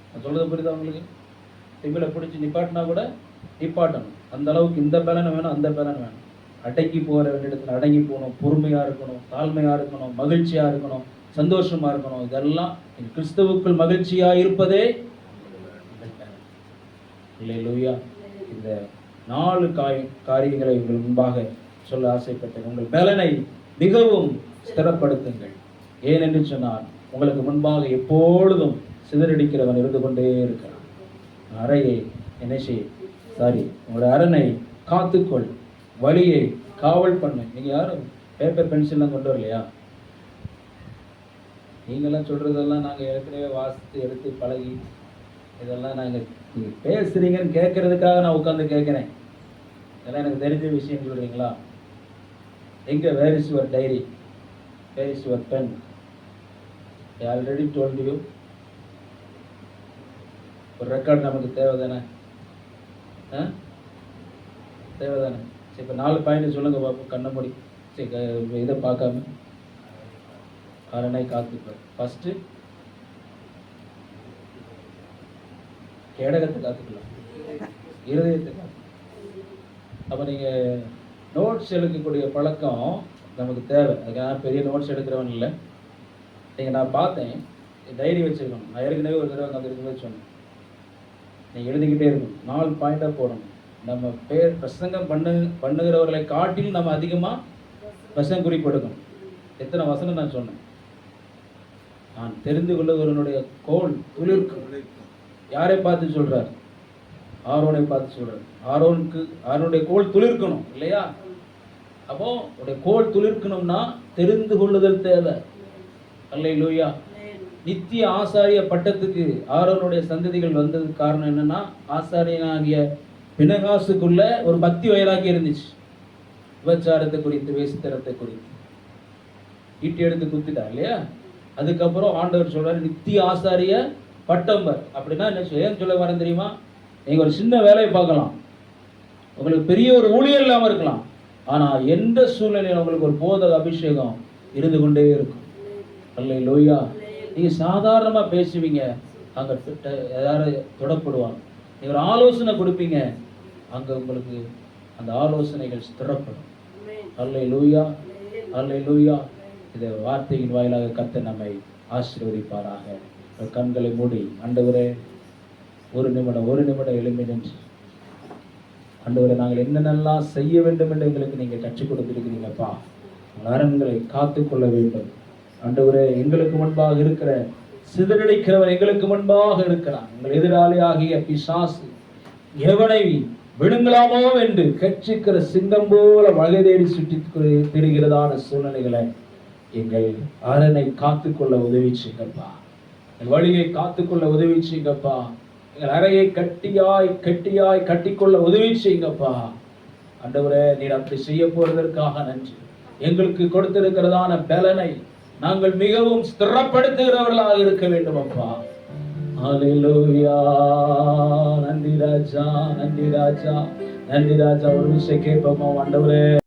நான் சொல்றது புரியுதா உங்களுக்கு? திமில பிடிச்சி நிப்பாட்டினா கூட நிப்பாட்டணும். அந்த அளவுக்கு இந்த பலனை வேணும், அந்த பலனை வேணும். அடங்கி போகிற வேண்டிய இடத்துல அடங்கி போகணும், பொறுமையா இருக்கணும், தாழ்மையா இருக்கணும், மகிழ்ச்சியா இருக்கணும், சந்தோஷமா இருக்கணும். இதெல்லாம் கிறிஸ்துவுக்குள் மகிழ்ச்சியா இருப்பதே. அல்லேலூயா. இந்த 4 காரியங்களை உங்கள் முன்பாக சொல்ல ஆசைப்பட்டேன். உங்கள் பலனை மிகவும் ஸ்திரப்படுத்துங்கள். ஏனென்று சொன்னால் உங்களுக்கு முன்பாக எப்பொழுதும் சிதறடிக்கிறவன் இருந்து கொண்டே இருக்கிறான். அறையை என்ன செய், உங்களோட அரணை காத்துக்கொள், வழியை காவல் பண்ணு. நீங்க யாரும் பேப்பர் பென்சில்லாம் கொண்டு வரலையா? நீங்கெல்லாம் சொல்றதெல்லாம் நாங்க ஏற்கனவே வாசித்து எடுத்து பழகி, இதெல்லாம் நாங்க நீங்க பேசுறீங்கன்னு கேட்கறதுக்காக நான் உட்காந்து கேட்கிறேன். இதெல்லாம் எனக்கு தெரிஞ்ச விஷயம் சொல்றீங்களா? எங்க where is your diary, where is your pen? I already told you. ஒரு ரெக்கார்டு நமக்கு தேவைதானே? தேவைதானே? சரி, இப்போ 4 பாயிண்ட் சொல்லுங்க பார்ப்போம். கண்ணை மூடி இதை பார்க்காம. அரணை காத்துப்பார். ஃபர்ஸ்ட் கேடகத்தை காத்துக்கலாம், இருதயத்தை காத்து. அப்போ நீங்கள் நோட்ஸ் எடுக்கக்கூடிய பழக்கம் நமக்கு தேவை. அதுக்காக பெரிய நோட்ஸ் எடுக்கிறவன் இல்லை. நான் பார்த்தேன், டைரி வச்சுருக்கணும். நான் ஏற்கனவே ஒரு தடவை அந்த இருக்கும்போது சொன்னேன், நீங்கள் எழுதிக்கிட்டே இருக்கணும். 4 பாயிண்டாக போடணும். நம்ம பிரசங்கம் பண்ணுகிறவர்களை காட்டிலும் நம்ம அதிகமாக பிரசங்க குறிப்பு எடுக்கணும். எத்தனை வசனம் நான் சொன்னேன்? நான் தெரிந்து கொள்ளுகிறவனுடைய கோல் துளிர்க்கும். யாரை பார்த்து சொல்றார்? ஆரோனை பார்த்து சொல்றார். ஆரோனுடைய கோல் துளிர்க்கணும் இல்லையா? அப்போ உடைய கோல் துளிர்க்கணும்னா தெரிந்து கொள்ளுதல் தேவை. அல்லேலூயா. நித்திய ஆசாரிய பட்டத்துக்கு ஆரோனுடைய சந்ததிகள் வந்ததுக்கு காரணம் என்னன்னா, ஆசாரியனாகிய பினகாசுக்குள்ள ஒரு பக்தி வயலாக்கி இருந்துச்சு. விபச்சாரத்தை குறித்து, வேசித்தனத்தை குறித்து ஈட்டி எடுத்து குத்திட்டா இல்லையா? அதுக்கப்புறம் ஆண்டவர் சொல்றாரு நித்திய ஆசாரிய பட்டம்பர். அப்படின்னா என்ன ஏன் சொல்ல வரேன் தெரியுமா? நீங்க ஒரு சின்ன வேலையை பார்க்கலாம், உங்களுக்கு பெரிய ஒரு ஊழியர் இல்லாம இருக்கலாம், ஆனா எந்த சூழ்நிலையில் உங்களுக்கு ஒரு போதக அபிஷேகம் இருந்து கொண்டே இருக்கும். அல்லேலூயா. நீங்க சாதாரணமா பேசுவீங்க, அங்க யாரும் தொடப்படுவாங்க. நீங்க ஒரு ஆலோசனை கொடுப்பீங்க, அங்க உங்களுக்கு அந்த ஆலோசனைகள் ஸ்திரப்படும். அல்லேலூயா, அல்லேலூயா. இந்த வார்த்தையின் வாயிலாக கர்த்தர் நம்மை ஆசீர்வதிப்பாராக. கண்களை மூடி, ஆண்டவரே ஒரு நிமிடம் எழும்பி நின்று, ஆண்டவரே நாங்கள் என்னென்னலாம் செய்ய வேண்டும் என்று எங்களுக்கு நீங்கள் கற்றுக் கொடுத்திருக்கிறீங்கப்பா. அரண்களை காத்து கொள்ள வேண்டும். ஆண்டவரே எங்களுக்கு முன்பாக இருக்கிற சிதறடிக்கிறவன் எங்களுக்கு முன்பாக இருக்கிறான். எங்கள் எதிராளி ஆகிய பிசாசு எவனை விழுங்கலாமோ என்று கட்சிக்கிற சிங்கம் போல வகை தேடி சுற்றி திரிகிறதான சூழ்நிலைகளை எங்கள் அரணை காத்துக்கொள்ள உதவி செய்யுங்கப்பா. எங்கள் வழியை காத்துக்கொள்ள உதவி செய்யுங்கப்பா. எங்கள் அறையை கட்டியாய் கட்டியாய் கட்டிக்கொள்ள உதவி செய்யுங்கப்பா. ஆண்டவரே, நீர் அப்படி செய்ய போறதற்காக நன்றி. எங்களுக்கு கொடுத்திருக்கிறதான பலனை நாங்கள் மிகவும் ஸ்திரப்படுத்துகிறவர்களாக இருக்க வேண்டும் அப்பா. ஹல்லேலூயா. நன்றி ராஜா, நன்றி ராஜா, நன்றி ராஜா. ஒரு விஷயம் கேட்போமா ஆண்டவரே,